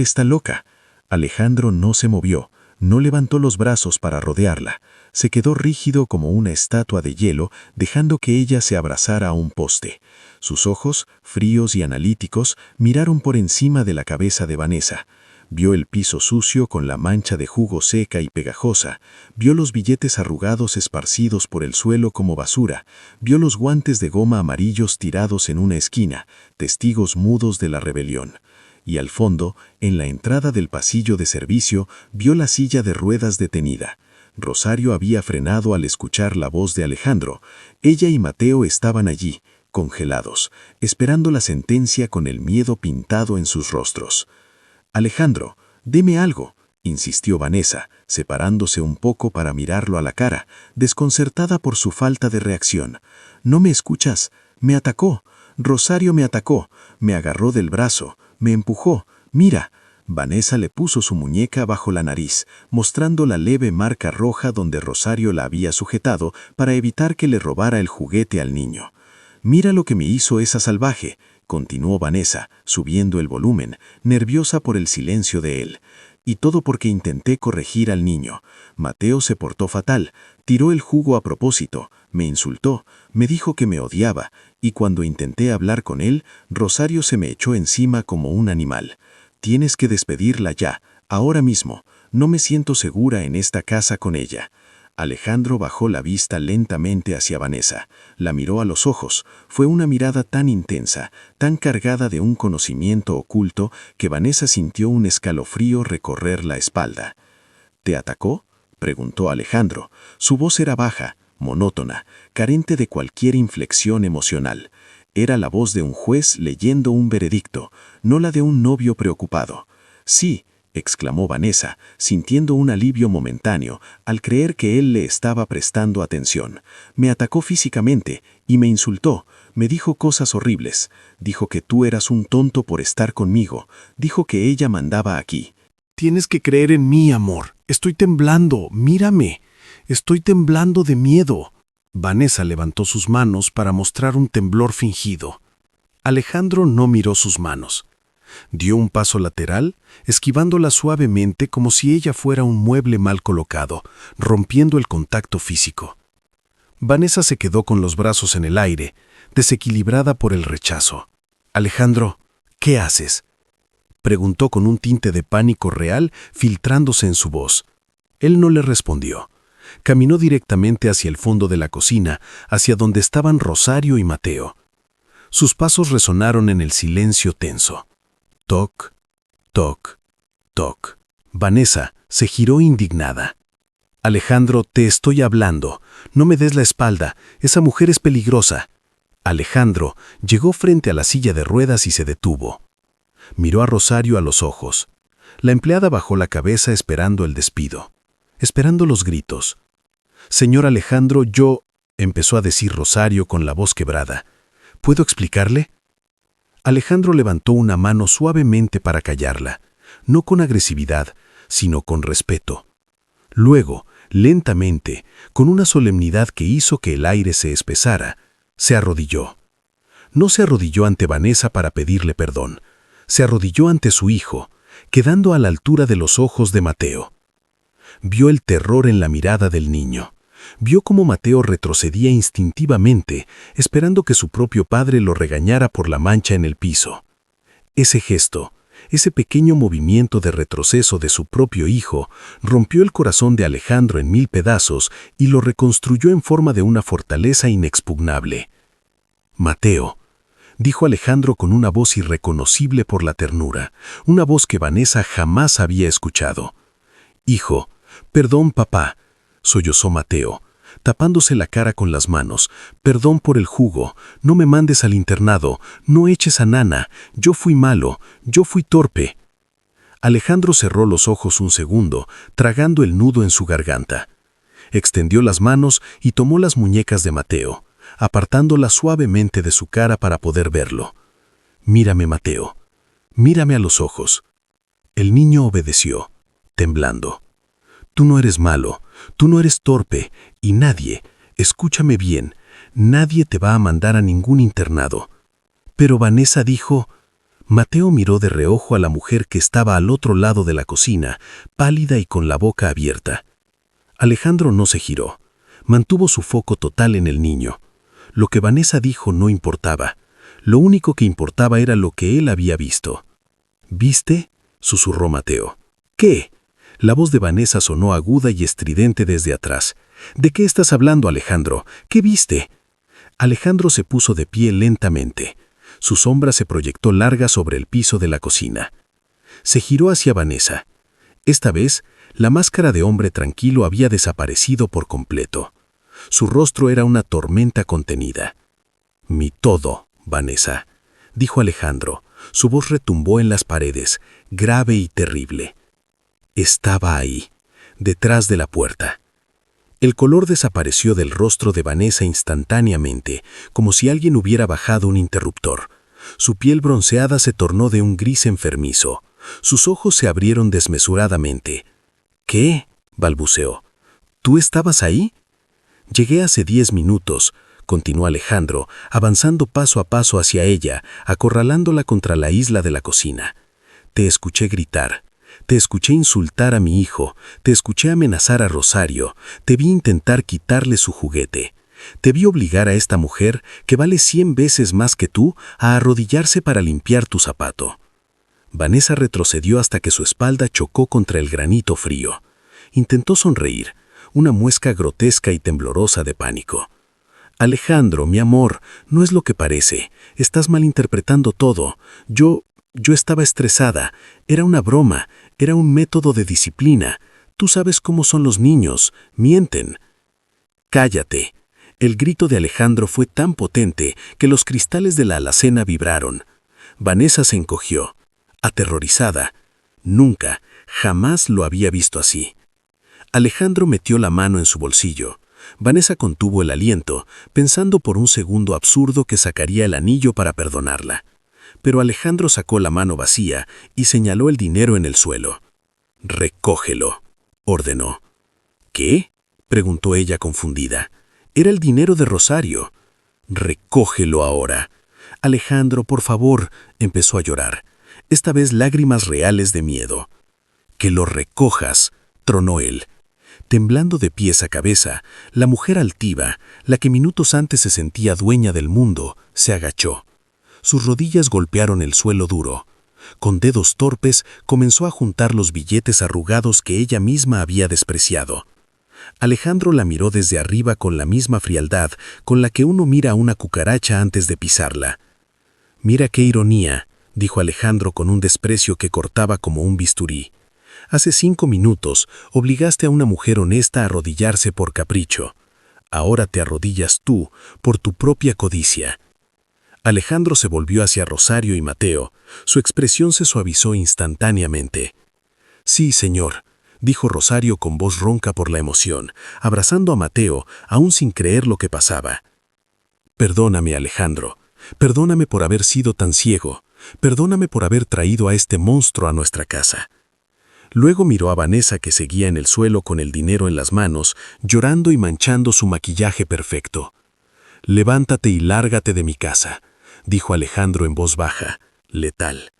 está loca». Alejandro no se movió, no levantó los brazos para rodearla. Se quedó rígido como una estatua de hielo, dejando que ella se abrazara a un poste. Sus ojos, fríos y analíticos, miraron por encima de la cabeza de Vanessa. Vio el piso sucio con la mancha de jugo seca y pegajosa, vio los billetes arrugados esparcidos por el suelo como basura, vio los guantes de goma amarillos tirados en una esquina, testigos mudos de la rebelión. Y al fondo, en la entrada del pasillo de servicio, vio la silla de ruedas detenida. Rosario había frenado al escuchar la voz de Alejandro. Ella y Mateo estaban allí, congelados, esperando la sentencia con el miedo pintado en sus rostros. «Alejandro, deme algo», insistió Vanessa, separándose un poco para mirarlo a la cara, desconcertada por su falta de reacción. «¿No me escuchas? Me atacó. Rosario me atacó. Me agarró del brazo. Me empujó. Mira». Vanessa le puso su muñeca bajo la nariz, mostrando la leve marca roja donde Rosario la había sujetado para evitar que le robara el juguete al niño. «Mira lo que me hizo esa salvaje», continuó Vanessa, subiendo el volumen, nerviosa por el silencio de él. «Y todo porque intenté corregir al niño. Mateo se portó fatal, tiró el jugo a propósito, me insultó, me dijo que me odiaba, y cuando intenté hablar con él, Rosario se me echó encima como un animal. Tienes que despedirla ya, ahora mismo. No me siento segura en esta casa con ella». Alejandro bajó la vista lentamente hacia Vanessa. La miró a los ojos. Fue una mirada tan intensa, tan cargada de un conocimiento oculto, que Vanessa sintió un escalofrío recorrer la espalda. «¿Te atacó?», preguntó Alejandro. Su voz era baja, monótona, carente de cualquier inflexión emocional. Era la voz de un juez leyendo un veredicto, no la de un novio preocupado. «Sí», exclamó Vanessa, sintiendo un alivio momentáneo al creer que él le estaba prestando atención. Me atacó físicamente y me insultó, me dijo cosas horribles. Dijo que tú eras un tonto por estar conmigo. Dijo que ella mandaba aquí. Tienes que creer en mí, amor. Estoy temblando, mírame. Estoy temblando de miedo. Vanessa levantó sus manos para mostrar un temblor fingido. Alejandro no miró sus manos. Dio un paso lateral, esquivándola suavemente como si ella fuera un mueble mal colocado, rompiendo el contacto físico. Vanessa se quedó con los brazos en el aire, desequilibrada por el rechazo. «Alejandro, ¿qué haces?», preguntó con un tinte de pánico real filtrándose en su voz. Él no le respondió. Caminó directamente hacia el fondo de la cocina, hacia donde estaban Rosario y Mateo. Sus pasos resonaron en el silencio tenso. Toc, toc, toc. Vanessa se giró indignada. «Alejandro, te estoy hablando. No me des la espalda. Esa mujer es peligrosa». Alejandro llegó frente a la silla de ruedas y se detuvo. Miró a Rosario a los ojos. La empleada bajó la cabeza esperando el despido, esperando los gritos. «Señor Alejandro, yo», empezó a decir Rosario con la voz quebrada. «¿Puedo explicarle?». Alejandro levantó una mano suavemente para callarla, no con agresividad, sino con respeto. Luego, lentamente, con una solemnidad que hizo que el aire se espesara, se arrodilló. No se arrodilló ante Vanessa para pedirle perdón, se arrodilló ante su hijo, quedando a la altura de los ojos de Mateo. Vio el terror en la mirada del niño. Vio cómo Mateo retrocedía instintivamente, esperando que su propio padre lo regañara por la mancha en el piso. Ese gesto, ese pequeño movimiento de retroceso de su propio hijo, rompió el corazón de Alejandro en 1000 pedazos y lo reconstruyó en forma de una fortaleza inexpugnable. «Mateo», dijo Alejandro con una voz irreconocible por la ternura, una voz que Vanessa jamás había escuchado. «Hijo, perdón, papá», sollozó Mateo, tapándose la cara con las manos. «Perdón por el jugo, no me mandes al internado, no eches a Nana, yo fui malo, yo fui torpe». Alejandro cerró los ojos un segundo, tragando el nudo en su garganta. Extendió las manos y tomó las muñecas de Mateo, apartándolas suavemente de su cara para poder verlo. «Mírame, Mateo, mírame a los ojos». El niño obedeció, temblando. «Tú no eres malo, tú no eres torpe, y nadie, escúchame bien, nadie te va a mandar a ningún internado». Pero Vanessa dijo... Mateo miró de reojo a la mujer que estaba al otro lado de la cocina, pálida y con la boca abierta. Alejandro no se giró, mantuvo su foco total en el niño. Lo que Vanessa dijo no importaba, lo único que importaba era lo que él había visto. «¿Viste?», susurró Mateo. «¿Qué?». La voz de Vanessa sonó aguda y estridente desde atrás. «¿De qué estás hablando, Alejandro? ¿Qué viste?». Alejandro se puso de pie lentamente. Su sombra se proyectó larga sobre el piso de la cocina. Se giró hacia Vanessa. Esta vez, la máscara de hombre tranquilo había desaparecido por completo. Su rostro era una tormenta contenida. «Mi todo, Vanessa», dijo Alejandro. Su voz retumbó en las paredes, grave y terrible. Estaba ahí, detrás de la puerta. El color desapareció del rostro de Vanessa instantáneamente, como si alguien hubiera bajado un interruptor. Su piel bronceada se tornó de un gris enfermizo. Sus ojos se abrieron desmesuradamente. «¿Qué?», balbuceó. «¿Tú estabas ahí?». «Llegué hace 10 minutos», continuó Alejandro, avanzando paso a paso hacia ella, acorralándola contra la isla de la cocina. «Te escuché gritar. Te escuché insultar a mi hijo, te escuché amenazar a Rosario, te vi intentar quitarle su juguete. Te vi obligar a esta mujer, que vale 100 veces más que tú, a arrodillarse para limpiar tu zapato». Vanessa retrocedió hasta que su espalda chocó contra el granito frío. Intentó sonreír, una muesca grotesca y temblorosa de pánico. «Alejandro, mi amor, no es lo que parece. Estás malinterpretando todo. Yo estaba estresada. Era una broma. Era un método de disciplina. Tú sabes cómo son los niños. Mienten». «Cállate». El grito de Alejandro fue tan potente que los cristales de la alacena vibraron. Vanessa se encogió, aterrorizada. Nunca, Jamás lo había visto así. Alejandro metió la mano en su bolsillo. Vanessa contuvo el aliento, pensando por un segundo absurdo que sacaría el anillo para perdonarla. Pero Alejandro sacó la mano vacía y señaló el dinero en el suelo. «Recógelo», ordenó. «¿Qué?», preguntó ella confundida. «Era el dinero de Rosario». «Recógelo ahora». «Alejandro, por favor», empezó a llorar. Esta vez lágrimas reales de miedo. «Que lo recojas», tronó él. Temblando de pies a cabeza, la mujer altiva, la que minutos antes se sentía dueña del mundo, se agachó. Sus rodillas golpearon el suelo duro. Con dedos torpes comenzó a juntar los billetes arrugados que ella misma había despreciado. Alejandro la miró desde arriba con la misma frialdad con la que uno mira a una cucaracha antes de pisarla. «Mira qué ironía», dijo Alejandro con un desprecio que cortaba como un bisturí. «Hace 5 minutos obligaste a una mujer honesta a arrodillarse por capricho. Ahora te arrodillas tú por tu propia codicia». Alejandro se volvió hacia Rosario y Mateo. Su expresión se suavizó instantáneamente. «Sí, señor», dijo Rosario con voz ronca por la emoción, abrazando a Mateo, aún sin creer lo que pasaba. «Perdóname, Alejandro. Perdóname por haber sido tan ciego. Perdóname por haber traído a este monstruo a nuestra casa». Luego miró a Vanessa, que seguía en el suelo con el dinero en las manos, llorando y manchando su maquillaje perfecto. «Levántate y lárgate de mi casa», dijo Alejandro en voz baja, letal.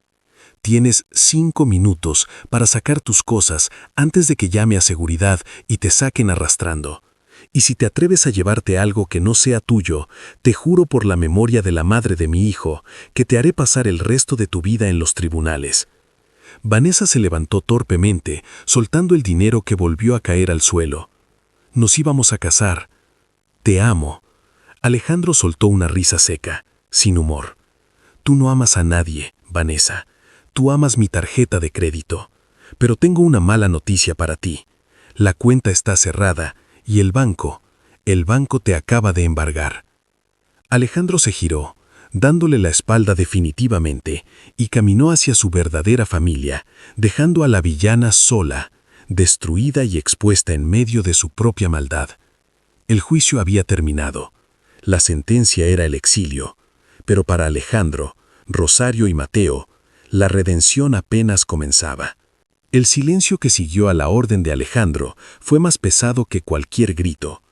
«Tienes 5 minutos para sacar tus cosas antes de que llame a seguridad y te saquen arrastrando. Y si te atreves a llevarte algo que no sea tuyo, te juro por la memoria de la madre de mi hijo que te haré pasar el resto de tu vida en los tribunales». Vanessa se levantó torpemente, soltando el dinero que volvió a caer al suelo. «Nos íbamos a casar. Te amo». Alejandro soltó una risa seca, sin humor. «Tú no amas a nadie, Vanessa. Tú amas mi tarjeta de crédito. Pero tengo una mala noticia para ti. La cuenta está cerrada y el banco te acaba de embargar». Alejandro se giró, dándole la espalda definitivamente, y caminó hacia su verdadera familia, dejando a la villana sola, destruida y expuesta en medio de su propia maldad. El juicio había terminado. La sentencia era el exilio, pero para Alejandro, Rosario y Mateo, la redención apenas comenzaba. El silencio que siguió a la orden de Alejandro fue más pesado que cualquier grito.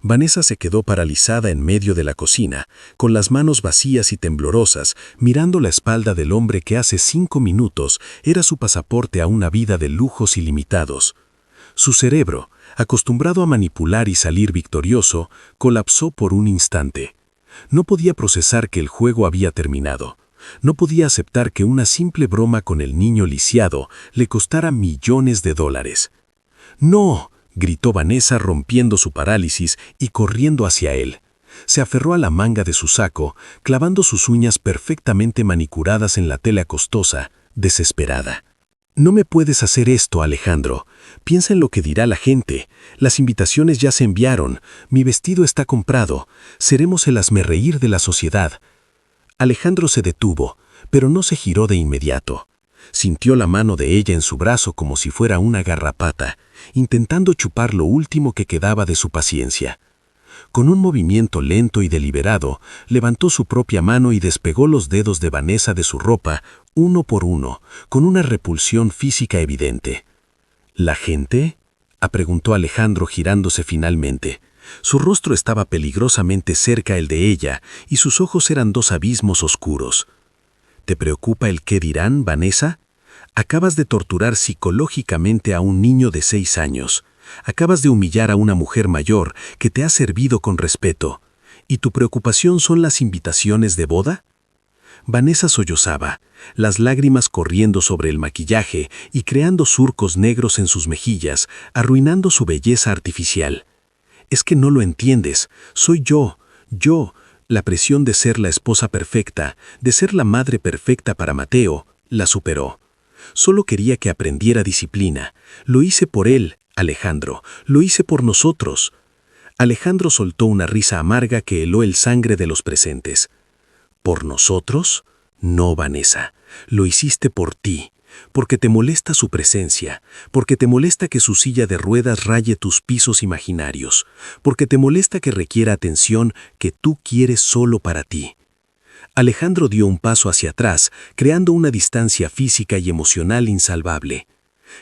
Vanessa se quedó paralizada en medio de la cocina, con las manos vacías y temblorosas, mirando la espalda del hombre que hace 5 minutos era su pasaporte a una vida de lujos ilimitados. Su cerebro, acostumbrado a manipular y salir victorioso, colapsó por un instante. No podía procesar que el juego había terminado. No podía aceptar que una simple broma con el niño lisiado le costara millones de dólares. «¡No!», gritó Vanessa, rompiendo su parálisis y corriendo hacia él. Se aferró a la manga de su saco, clavando sus uñas perfectamente manicuradas en la tela costosa, desesperada. «No me puedes hacer esto, Alejandro. Piensa en lo que dirá la gente. Las invitaciones ya se enviaron. Mi vestido está comprado. Seremos el hazmerreír de la sociedad». Alejandro se detuvo, pero no se giró de inmediato. Sintió la mano de ella en su brazo como si fuera una garrapata, intentando chupar lo último que quedaba de su paciencia. Con un movimiento lento y deliberado, levantó su propia mano y despegó los dedos de Vanessa de su ropa, uno por uno, con una repulsión física evidente. «¿La gente?», preguntó Alejandro girándose finalmente. Su rostro estaba peligrosamente cerca el de ella y sus ojos eran 2 abismos oscuros. «¿Te preocupa el qué dirán, Vanessa? Acabas de torturar psicológicamente a un niño de 6 años. Acabas de humillar a una mujer mayor que te ha servido con respeto. ¿Y tu preocupación son las invitaciones de boda?». Vanessa sollozaba, las lágrimas corriendo sobre el maquillaje y creando surcos negros en sus mejillas, arruinando su belleza artificial. «Es que no lo entiendes. Soy yo. La presión de ser la esposa perfecta, de ser la madre perfecta para Mateo, la superó. Solo quería que aprendiera disciplina. Lo hice por él, Alejandro. Lo hice por nosotros». Alejandro soltó una risa amarga que heló el sangre de los presentes. «¿Por nosotros? No, Vanessa. Lo hiciste por ti. porque te molesta su presencia, porque te molesta que su silla de ruedas raye tus pisos imaginarios, porque te molesta que requiera atención que tú quieres solo para ti. Alejandro dio un paso hacia atrás, creando una distancia física y emocional insalvable.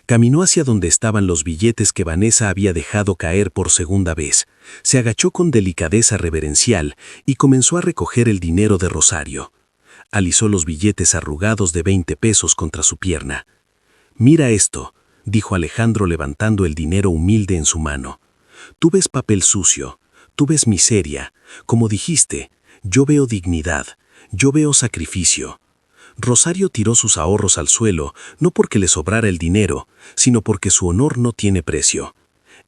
Caminó hacia donde estaban los billetes que Vanessa había dejado caer por segunda vez. Se agachó con delicadeza reverencial y comenzó a recoger el dinero de Rosario. Alisó los billetes arrugados de 20 pesos contra su pierna. «Mira esto», dijo Alejandro levantando el dinero humilde en su mano. «Tú ves papel sucio, tú ves miseria. Como dijiste, yo veo dignidad, yo veo sacrificio». Rosario tiró sus ahorros al suelo, no porque le sobrara el dinero, sino porque su honor no tiene precio.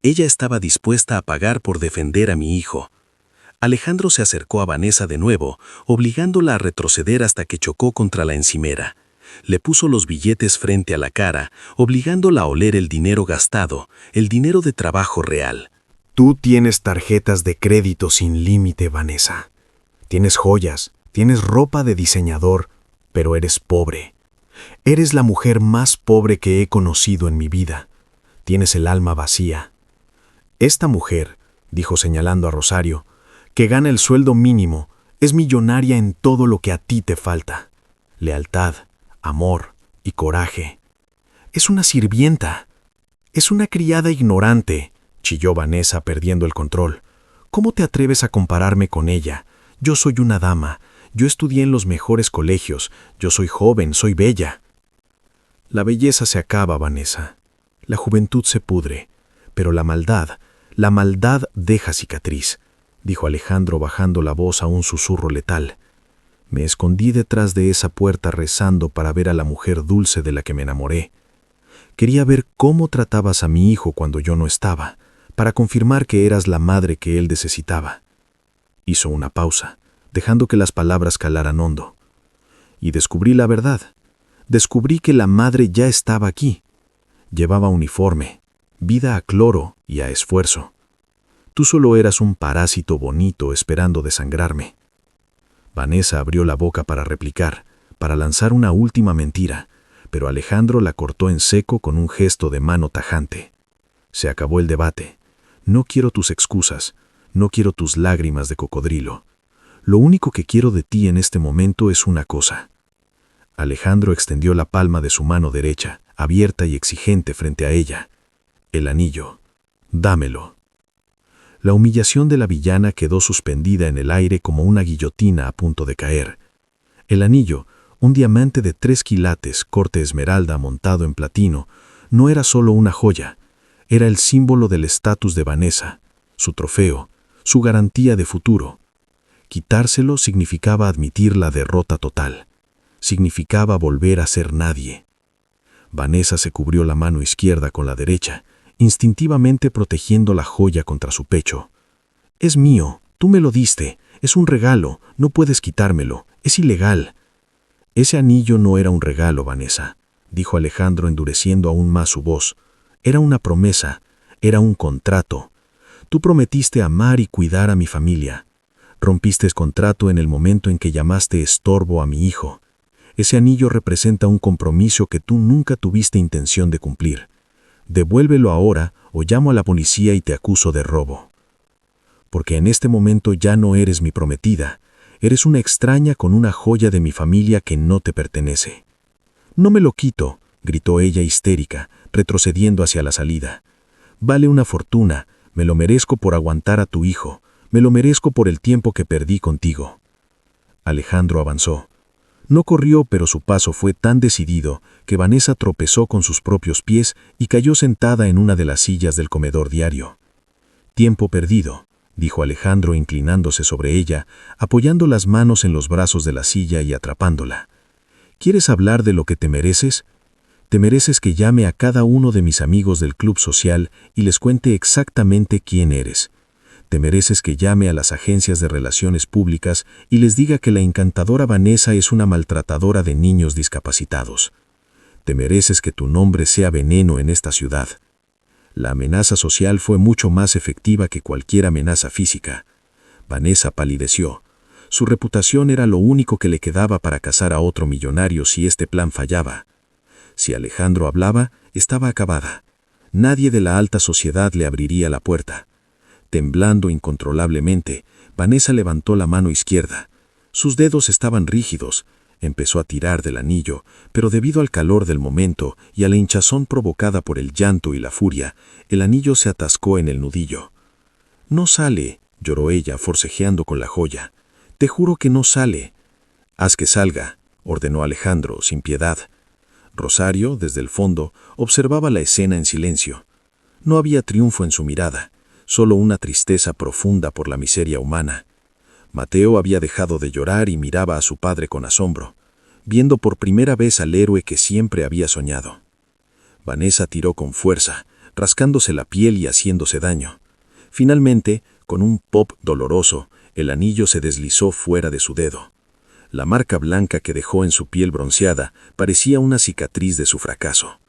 Ella estaba dispuesta a pagar por defender a mi hijo. Alejandro se acercó a Vanessa de nuevo, obligándola a retroceder hasta que chocó contra la encimera. Le puso los billetes frente a la cara, obligándola a oler el dinero gastado, el dinero de trabajo real. Tú tienes tarjetas de crédito sin límite, Vanessa. Tienes joyas, tienes ropa de diseñador, pero eres pobre. Eres la mujer más pobre que he conocido en mi vida. Tienes el alma vacía. Esta mujer, dijo señalando a Rosario, que gana el sueldo mínimo, es millonaria en todo lo que a ti te falta. Lealtad, amor y coraje. Es una sirvienta. Es una criada ignorante, chilló Vanessa perdiendo el control. ¿Cómo te atreves a compararme con ella? Yo soy una dama. Yo estudié en los mejores colegios. Yo soy joven, soy bella. La belleza se acaba, Vanessa. La juventud se pudre. Pero la maldad deja cicatriz, dijo Alejandro bajando la voz a un susurro letal. Me escondí detrás de esa puerta rezando para ver a la mujer dulce de la que me enamoré. Quería ver cómo tratabas a mi hijo cuando yo no estaba, para confirmar que eras la madre que él necesitaba. Hizo una pausa, dejando que las palabras calaran hondo. Y descubrí la verdad. Descubrí que la madre ya estaba aquí. Llevaba uniforme, vida a cloro y a esfuerzo. Tú solo eras un parásito bonito esperando desangrarme. Vanessa abrió la boca para replicar, para lanzar una última mentira, pero Alejandro la cortó en seco con un gesto de mano tajante. Se acabó el debate. No quiero tus excusas, no quiero tus lágrimas de cocodrilo. Lo único que quiero de ti en este momento es una cosa. Alejandro extendió la palma de su mano derecha, abierta y exigente frente a ella. El anillo. Dámelo. La humillación de la villana quedó suspendida en el aire como una guillotina a punto de caer. El anillo, un diamante de 3 quilates, corte esmeralda montado en platino, no era solo una joya, era el símbolo del estatus de Vanessa, su trofeo, su garantía de futuro. Quitárselo significaba admitir la derrota total. Significaba volver a ser nadie. Vanessa se cubrió la mano izquierda con la derecha, instintivamente protegiendo la joya contra su pecho. Es mío, tú me lo diste, es un regalo, no puedes quitármelo, es ilegal. Ese anillo no era un regalo, Vanessa, dijo Alejandro endureciendo aún más su voz. Era una promesa, era un contrato. Tú prometiste amar y cuidar a mi familia. Rompiste el contrato en el momento en que llamaste estorbo a mi hijo. Ese anillo representa un compromiso que tú nunca tuviste intención de cumplir. Devuélvelo ahora o llamo a la policía y te acuso de robo. Porque en este momento ya no eres mi prometida. Eres una extraña con una joya de mi familia que no te pertenece. No me lo quito, gritó ella histérica, retrocediendo hacia la salida. Vale una fortuna, me lo merezco por aguantar a tu hijo. Me lo merezco por el tiempo que perdí contigo. Alejandro avanzó. No corrió, pero su paso fue tan decidido que Vanessa tropezó con sus propios pies y cayó sentada en una de las sillas del comedor diario. Tiempo perdido, dijo Alejandro inclinándose sobre ella, apoyando las manos en los brazos de la silla y atrapándola. ¿Quieres hablar de lo que te mereces? Te mereces que llame a cada uno de mis amigos del club social y les cuente exactamente quién eres. Te mereces que llame a las agencias de relaciones públicas y les diga que la encantadora Vanessa es una maltratadora de niños discapacitados. Te mereces que tu nombre sea veneno en esta ciudad. La amenaza social fue mucho más efectiva que cualquier amenaza física. Vanessa palideció. Su reputación era lo único que le quedaba para casar a otro millonario si este plan fallaba. Si Alejandro hablaba, estaba acabada. Nadie de la alta sociedad le abriría la puerta. Temblando incontrolablemente, Vanessa levantó la mano izquierda. Sus dedos estaban rígidos. Empezó a tirar del anillo, pero debido al calor del momento y a la hinchazón provocada por el llanto y la furia, el anillo se atascó en el nudillo. «No sale», lloró ella, forcejeando con la joya. «Te juro que no sale». «Haz que salga», ordenó Alejandro, sin piedad. Rosario, desde el fondo, observaba la escena en silencio. No había triunfo en su mirada, solo una tristeza profunda por la miseria humana. Mateo había dejado de llorar y miraba a su padre con asombro, viendo por primera vez al héroe que siempre había soñado. Vanessa tiró con fuerza, rascándose la piel y haciéndose daño. Finalmente, con un pop doloroso, el anillo se deslizó fuera de su dedo. La marca blanca que dejó en su piel bronceada parecía una cicatriz de su fracaso.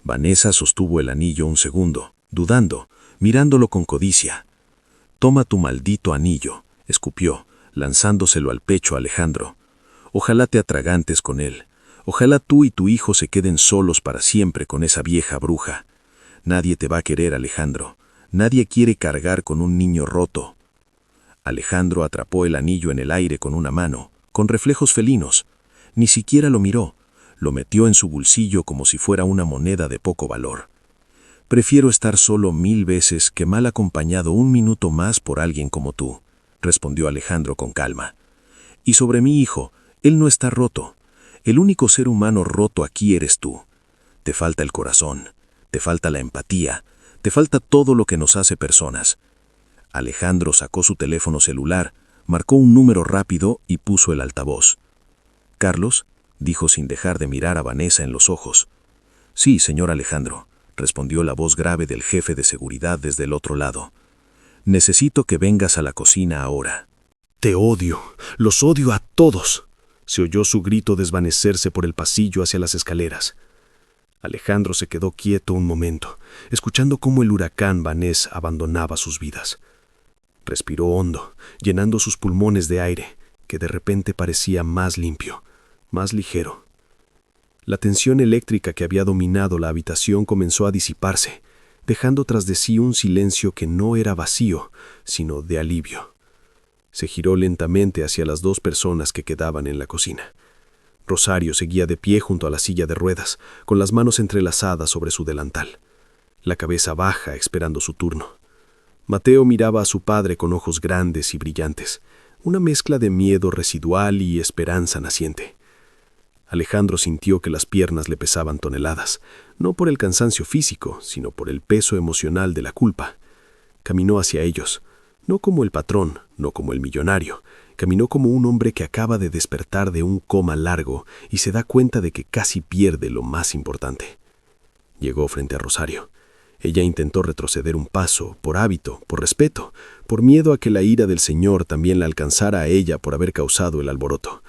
Vanessa sostuvo el anillo un segundo, dudando, mirándolo con codicia. «Toma tu maldito anillo», escupió, lanzándoselo al pecho a Alejandro. «Ojalá te atragantes con él. Ojalá tú y tu hijo se queden solos para siempre con esa vieja bruja. Nadie te va a querer, Alejandro. Nadie quiere cargar con un niño roto». Alejandro atrapó el anillo en el aire con una mano, con reflejos felinos. Ni siquiera lo miró. Lo metió en su bolsillo como si fuera una moneda de poco valor. «Prefiero estar solo 1000 veces que mal acompañado un minuto más por alguien como tú», respondió Alejandro con calma. «Y sobre mi hijo, él no está roto. El único ser humano roto aquí eres tú. Te falta el corazón, te falta la empatía, te falta todo lo que nos hace personas». Alejandro sacó su teléfono celular, marcó un número rápido y puso el altavoz. «¿Carlos?», dijo sin dejar de mirar a Vanessa en los ojos. «Sí, señor Alejandro», respondió la voz grave del jefe de seguridad desde el otro lado. «Necesito que vengas a la cocina ahora». «Te odio, los odio a todos», se oyó su grito desvanecerse por el pasillo hacia las escaleras. Alejandro se quedó quieto un momento, escuchando cómo el huracán Vanessa abandonaba sus vidas. Respiró hondo, llenando sus pulmones de aire, que de repente parecía más limpio, más ligero. La tensión eléctrica que había dominado la habitación comenzó a disiparse, dejando tras de sí un silencio que no era vacío, sino de alivio. Se giró lentamente hacia las 2 personas que quedaban en la cocina. Rosario seguía de pie junto a la silla de ruedas, con las manos entrelazadas sobre su delantal, la cabeza baja esperando su turno. Mateo miraba a su padre con ojos grandes y brillantes, una mezcla de miedo residual y esperanza naciente. Alejandro sintió que las piernas le pesaban toneladas, no por el cansancio físico, sino por el peso emocional de la culpa. Caminó hacia ellos, no como el patrón, no como el millonario. Caminó como un hombre que acaba de despertar de un coma largo y se da cuenta de que casi pierde lo más importante. Llegó frente a Rosario. Ella intentó retroceder un paso, por hábito, por respeto, por miedo a que la ira del señor también la alcanzara a ella por haber causado el alboroto.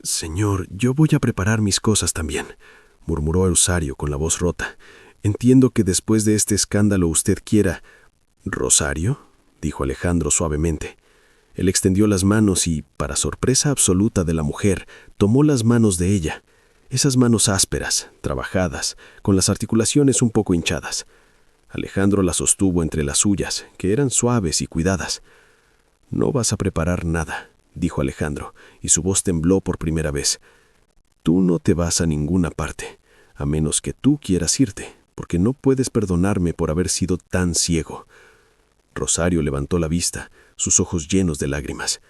«Señor, yo voy a preparar mis cosas también», murmuró Rosario con la voz rota. «Entiendo que después de este escándalo usted quiera...» «¿Rosario?», dijo Alejandro suavemente. Él extendió las manos y, para sorpresa absoluta de la mujer, tomó las manos de ella. Esas manos ásperas, trabajadas, con las articulaciones un poco hinchadas. Alejandro las sostuvo entre las suyas, que eran suaves y cuidadas. «No vas a preparar nada», dijo Alejandro, y su voz tembló por primera vez. «Tú no te vas a ninguna parte, a menos que tú quieras irte, porque no puedes perdonarme por haber sido tan ciego». Rosario levantó la vista, sus ojos llenos de lágrimas.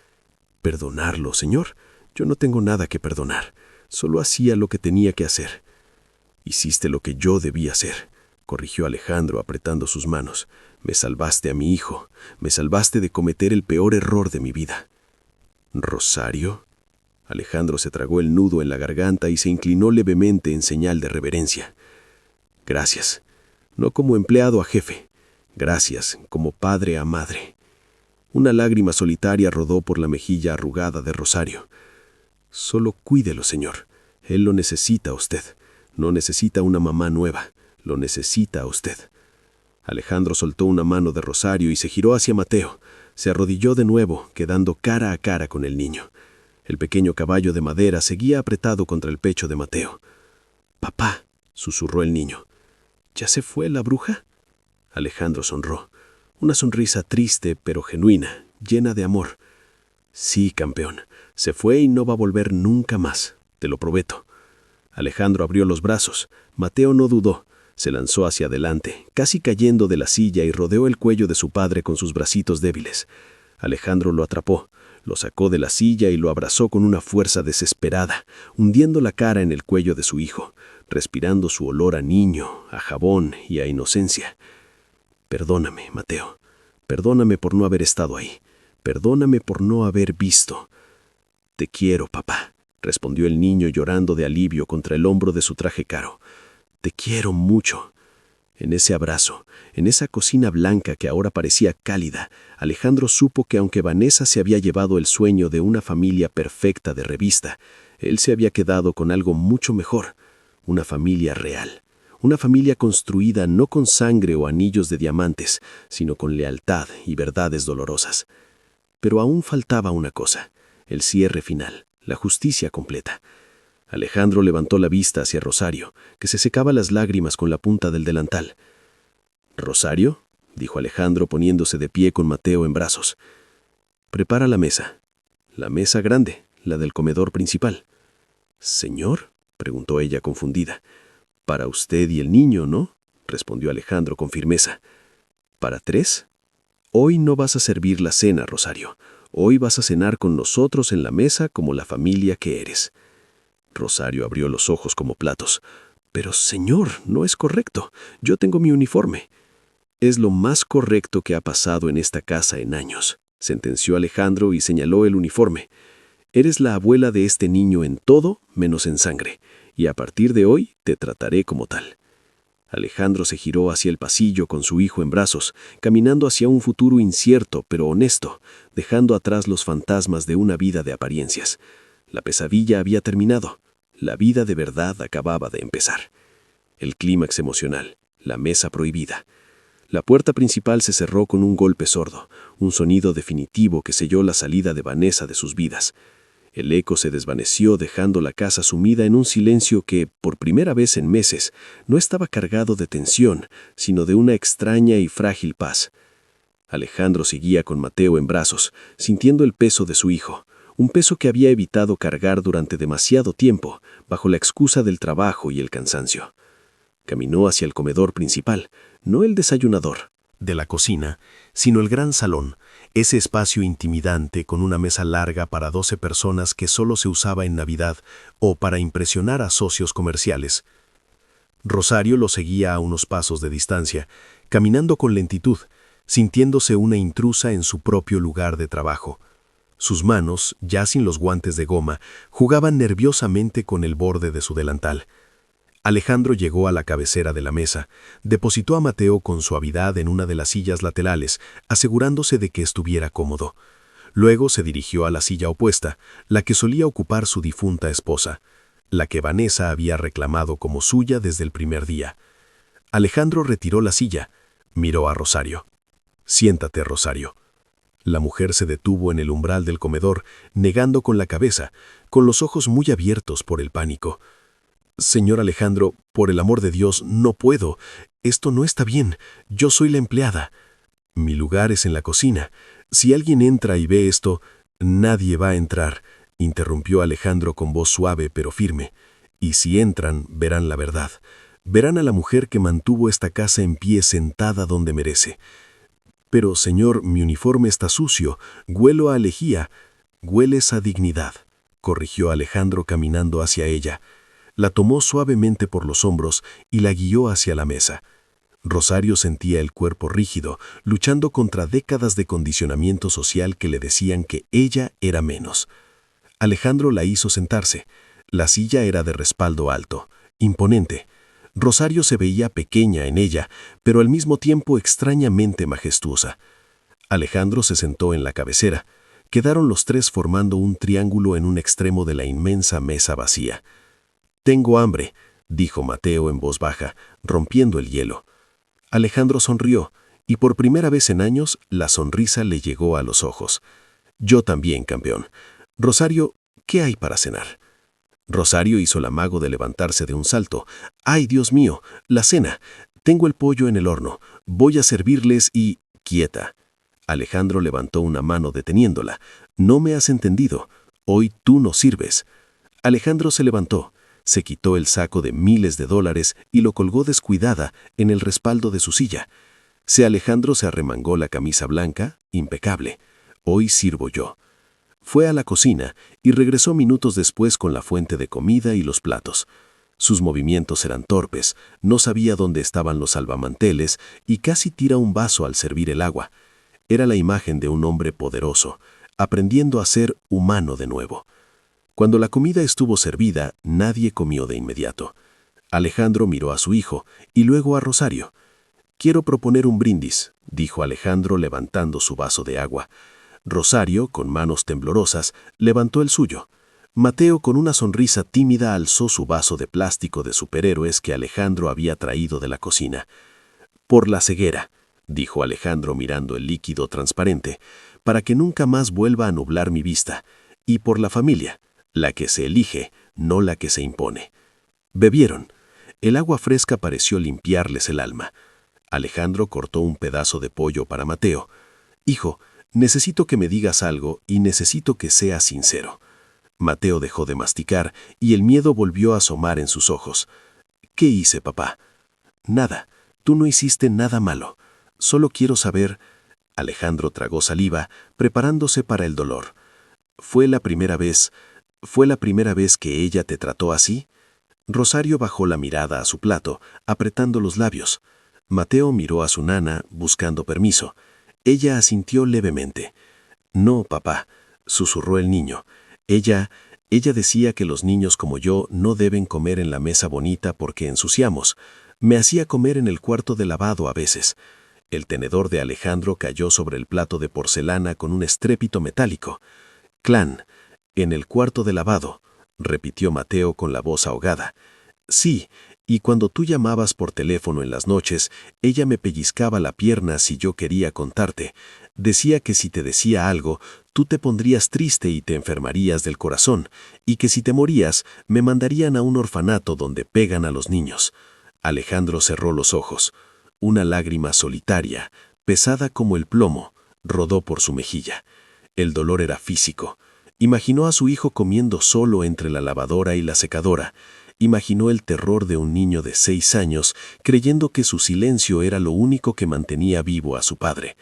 «¿Perdonarlo, señor? Yo no tengo nada que perdonar. Solo hacía lo que tenía que hacer». «Hiciste lo que yo debía hacer», corrigió Alejandro apretando sus manos. «Me salvaste a mi hijo. Me salvaste de cometer el peor error de mi vida». «¿Rosario?». Alejandro se tragó el nudo en la garganta y se inclinó levemente en señal de reverencia. «Gracias. No como empleado a jefe. Gracias, como padre a madre». Una lágrima solitaria rodó por la mejilla arrugada de Rosario. «Solo cuídelo, señor. Él lo necesita a usted. No necesita una mamá nueva. Lo necesita a usted». Alejandro soltó una mano de Rosario y se giró hacia Mateo. Se arrodilló de nuevo, quedando cara a cara con el niño. El pequeño caballo de madera seguía apretado contra el pecho de Mateo. Papá, susurró el niño. ¿Ya se fue la bruja? Alejandro sonrió. Una sonrisa triste pero genuina, llena de amor. Sí, campeón, se fue y no va a volver nunca más, te lo prometo. Alejandro abrió los brazos. Mateo no dudó. Se lanzó hacia adelante, casi cayendo de la silla, y rodeó el cuello de su padre con sus bracitos débiles. Alejandro lo atrapó, lo sacó de la silla y lo abrazó con una fuerza desesperada, hundiendo la cara en el cuello de su hijo, respirando su olor a niño, a jabón y a inocencia. Perdóname, Mateo. Perdóname por no haber estado ahí. Perdóname por no haber visto. Te quiero, papá, respondió el niño llorando de alivio contra el hombro de su traje caro. Te quiero mucho. En ese abrazo, en esa cocina blanca que ahora parecía cálida, Alejandro supo que aunque Vanessa se había llevado el sueño de una familia perfecta de revista, él se había quedado con algo mucho mejor, una familia real. Una familia construida no con sangre o anillos de diamantes, sino con lealtad y verdades dolorosas. Pero aún faltaba una cosa, el cierre final, la justicia completa. Alejandro levantó la vista hacia Rosario, que se secaba las lágrimas con la punta del delantal. «¿Rosario?», dijo Alejandro poniéndose de pie con Mateo en brazos. «Prepara la mesa grande, la del comedor principal». «¿Señor?», preguntó ella confundida. «Para usted y el niño, ¿no?», respondió Alejandro con firmeza. «¿Para 3? Hoy no vas a servir la cena, Rosario. Hoy vas a cenar con nosotros en la mesa como la familia que eres». Rosario abrió los ojos como platos. «Pero, señor, no es correcto. Yo tengo mi uniforme». «Es lo más correcto que ha pasado en esta casa en años», sentenció Alejandro y señaló el uniforme. «Eres la abuela de este niño en todo menos en sangre, y a partir de hoy te trataré como tal». Alejandro se giró hacia el pasillo con su hijo en brazos, caminando hacia un futuro incierto pero honesto, dejando atrás los fantasmas de una vida de apariencias. La pesadilla había terminado. La vida de verdad acababa de empezar. El clímax emocional, la mesa prohibida. La puerta principal se cerró con un golpe sordo, un sonido definitivo que selló la salida de Vanessa de sus vidas. El eco se desvaneció dejando la casa sumida en un silencio que, por primera vez en meses, no estaba cargado de tensión, sino de una extraña y frágil paz. Alejandro seguía con Mateo en brazos, sintiendo el peso de su hijo. Un peso que había evitado cargar durante demasiado tiempo, bajo la excusa del trabajo y el cansancio. Caminó hacia el comedor principal, no el desayunador de la cocina, sino el gran salón, ese espacio intimidante con una mesa larga para 12 personas que solo se usaba en Navidad o para impresionar a socios comerciales. Rosario lo seguía a unos pasos de distancia, caminando con lentitud, sintiéndose una intrusa en su propio lugar de trabajo. Sus manos, ya sin los guantes de goma, jugaban nerviosamente con el borde de su delantal. Alejandro llegó a la cabecera de la mesa, depositó a Mateo con suavidad en una de las sillas laterales, asegurándose de que estuviera cómodo. Luego se dirigió a la silla opuesta, la que solía ocupar su difunta esposa, la que Vanessa había reclamado como suya desde el primer día. Alejandro retiró la silla, miró a Rosario. «Siéntate, Rosario». La mujer se detuvo en el umbral del comedor, negando con la cabeza, con los ojos muy abiertos por el pánico. «Señor Alejandro, por el amor de Dios, no puedo. Esto no está bien. Yo soy la empleada. Mi lugar es en la cocina. Si alguien entra y ve esto, nadie va a entrar», interrumpió Alejandro con voz suave pero firme. «Y si entran, verán la verdad. Verán a la mujer que mantuvo esta casa en pie sentada donde merece». «Pero, señor, mi uniforme está sucio. Huelo a lejía». «Hueles a dignidad», corrigió Alejandro caminando hacia ella. La tomó suavemente por los hombros y la guió hacia la mesa. Rosario sentía el cuerpo rígido, luchando contra décadas de condicionamiento social que le decían que ella era menos. Alejandro la hizo sentarse. La silla era de respaldo alto, imponente. Rosario se veía pequeña en ella, pero al mismo tiempo extrañamente majestuosa. Alejandro se sentó en la cabecera. Quedaron los tres formando un triángulo en un extremo de la inmensa mesa vacía. «Tengo hambre», dijo Mateo en voz baja, rompiendo el hielo. Alejandro sonrió, y por primera vez en años la sonrisa le llegó a los ojos. «Yo también, campeón. Rosario, ¿qué hay para cenar?». Rosario hizo el amago de levantarse de un salto. ¡Ay, Dios mío! La cena. Tengo el pollo en el horno. Voy a servirles y... quieta. Alejandro levantó una mano deteniéndola. No me has entendido. Hoy tú no sirves. Alejandro se levantó, se quitó el saco de miles de dólares y lo colgó descuidada en el respaldo de su silla. Alejandro se arremangó la camisa blanca, impecable. Hoy sirvo yo. Fue a la cocina y regresó minutos después con la fuente de comida y los platos. Sus movimientos eran torpes, no sabía dónde estaban los salvamanteles y casi tira un vaso al servir el agua. Era la imagen de un hombre poderoso, aprendiendo a ser humano de nuevo. Cuando la comida estuvo servida, nadie comió de inmediato. Alejandro miró a su hijo y luego a Rosario. «Quiero proponer un brindis», dijo Alejandro levantando su vaso de agua. Rosario, con manos temblorosas, levantó el suyo. Mateo, con una sonrisa tímida, alzó su vaso de plástico de superhéroes que Alejandro había traído de la cocina. «Por la ceguera», dijo Alejandro mirando el líquido transparente, «para que nunca más vuelva a nublar mi vista. Y por la familia, la que se elige, no la que se impone». Bebieron. El agua fresca pareció limpiarles el alma. Alejandro cortó un pedazo de pollo para Mateo. «Hijo, necesito que me digas algo y necesito que seas sincero». Mateo dejó de masticar y el miedo volvió a asomar en sus ojos. «¿Qué hice, papá?» «Nada. Tú no hiciste nada malo. Solo quiero saber...» Alejandro tragó saliva, preparándose para el dolor. «¿Fue la primera vez que ella te trató así?» Rosario bajó la mirada a su plato, apretando los labios. Mateo miró a su nana, buscando permiso. Ella asintió levemente. «No, papá», susurró el niño. Ella decía que los niños como yo no deben comer en la mesa bonita porque ensuciamos. Me hacía comer en el cuarto de lavado a veces». El tenedor de Alejandro cayó sobre el plato de porcelana con un estrépito metálico. «Clan, en el cuarto de lavado», repitió Mateo con la voz ahogada. «Sí, y cuando tú llamabas por teléfono en las noches, ella me pellizcaba la pierna si yo quería contarte. Decía que si te decía algo, tú te pondrías triste y te enfermarías del corazón, y que si te morías, me mandarían a un orfanato donde pegan a los niños». Alejandro cerró los ojos. Una lágrima solitaria, pesada como el plomo, rodó por su mejilla. El dolor era físico. Imaginó a su hijo comiendo solo entre la lavadora y la secadora. Imaginó el terror de un niño de 6 años, creyendo que su silencio era lo único que mantenía vivo a su padre.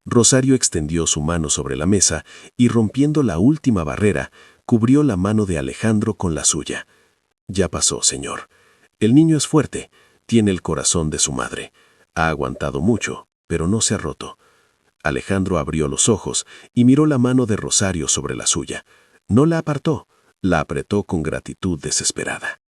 Rosario extendió su mano sobre la mesa y, rompiendo la última barrera, cubrió la mano de Alejandro con la suya. «Ya pasó, señor. El niño es fuerte, tiene el corazón de su madre. Ha aguantado mucho, pero no se ha roto». Alejandro abrió los ojos y miró la mano de Rosario sobre la suya. No la apartó, la apretó con gratitud desesperada.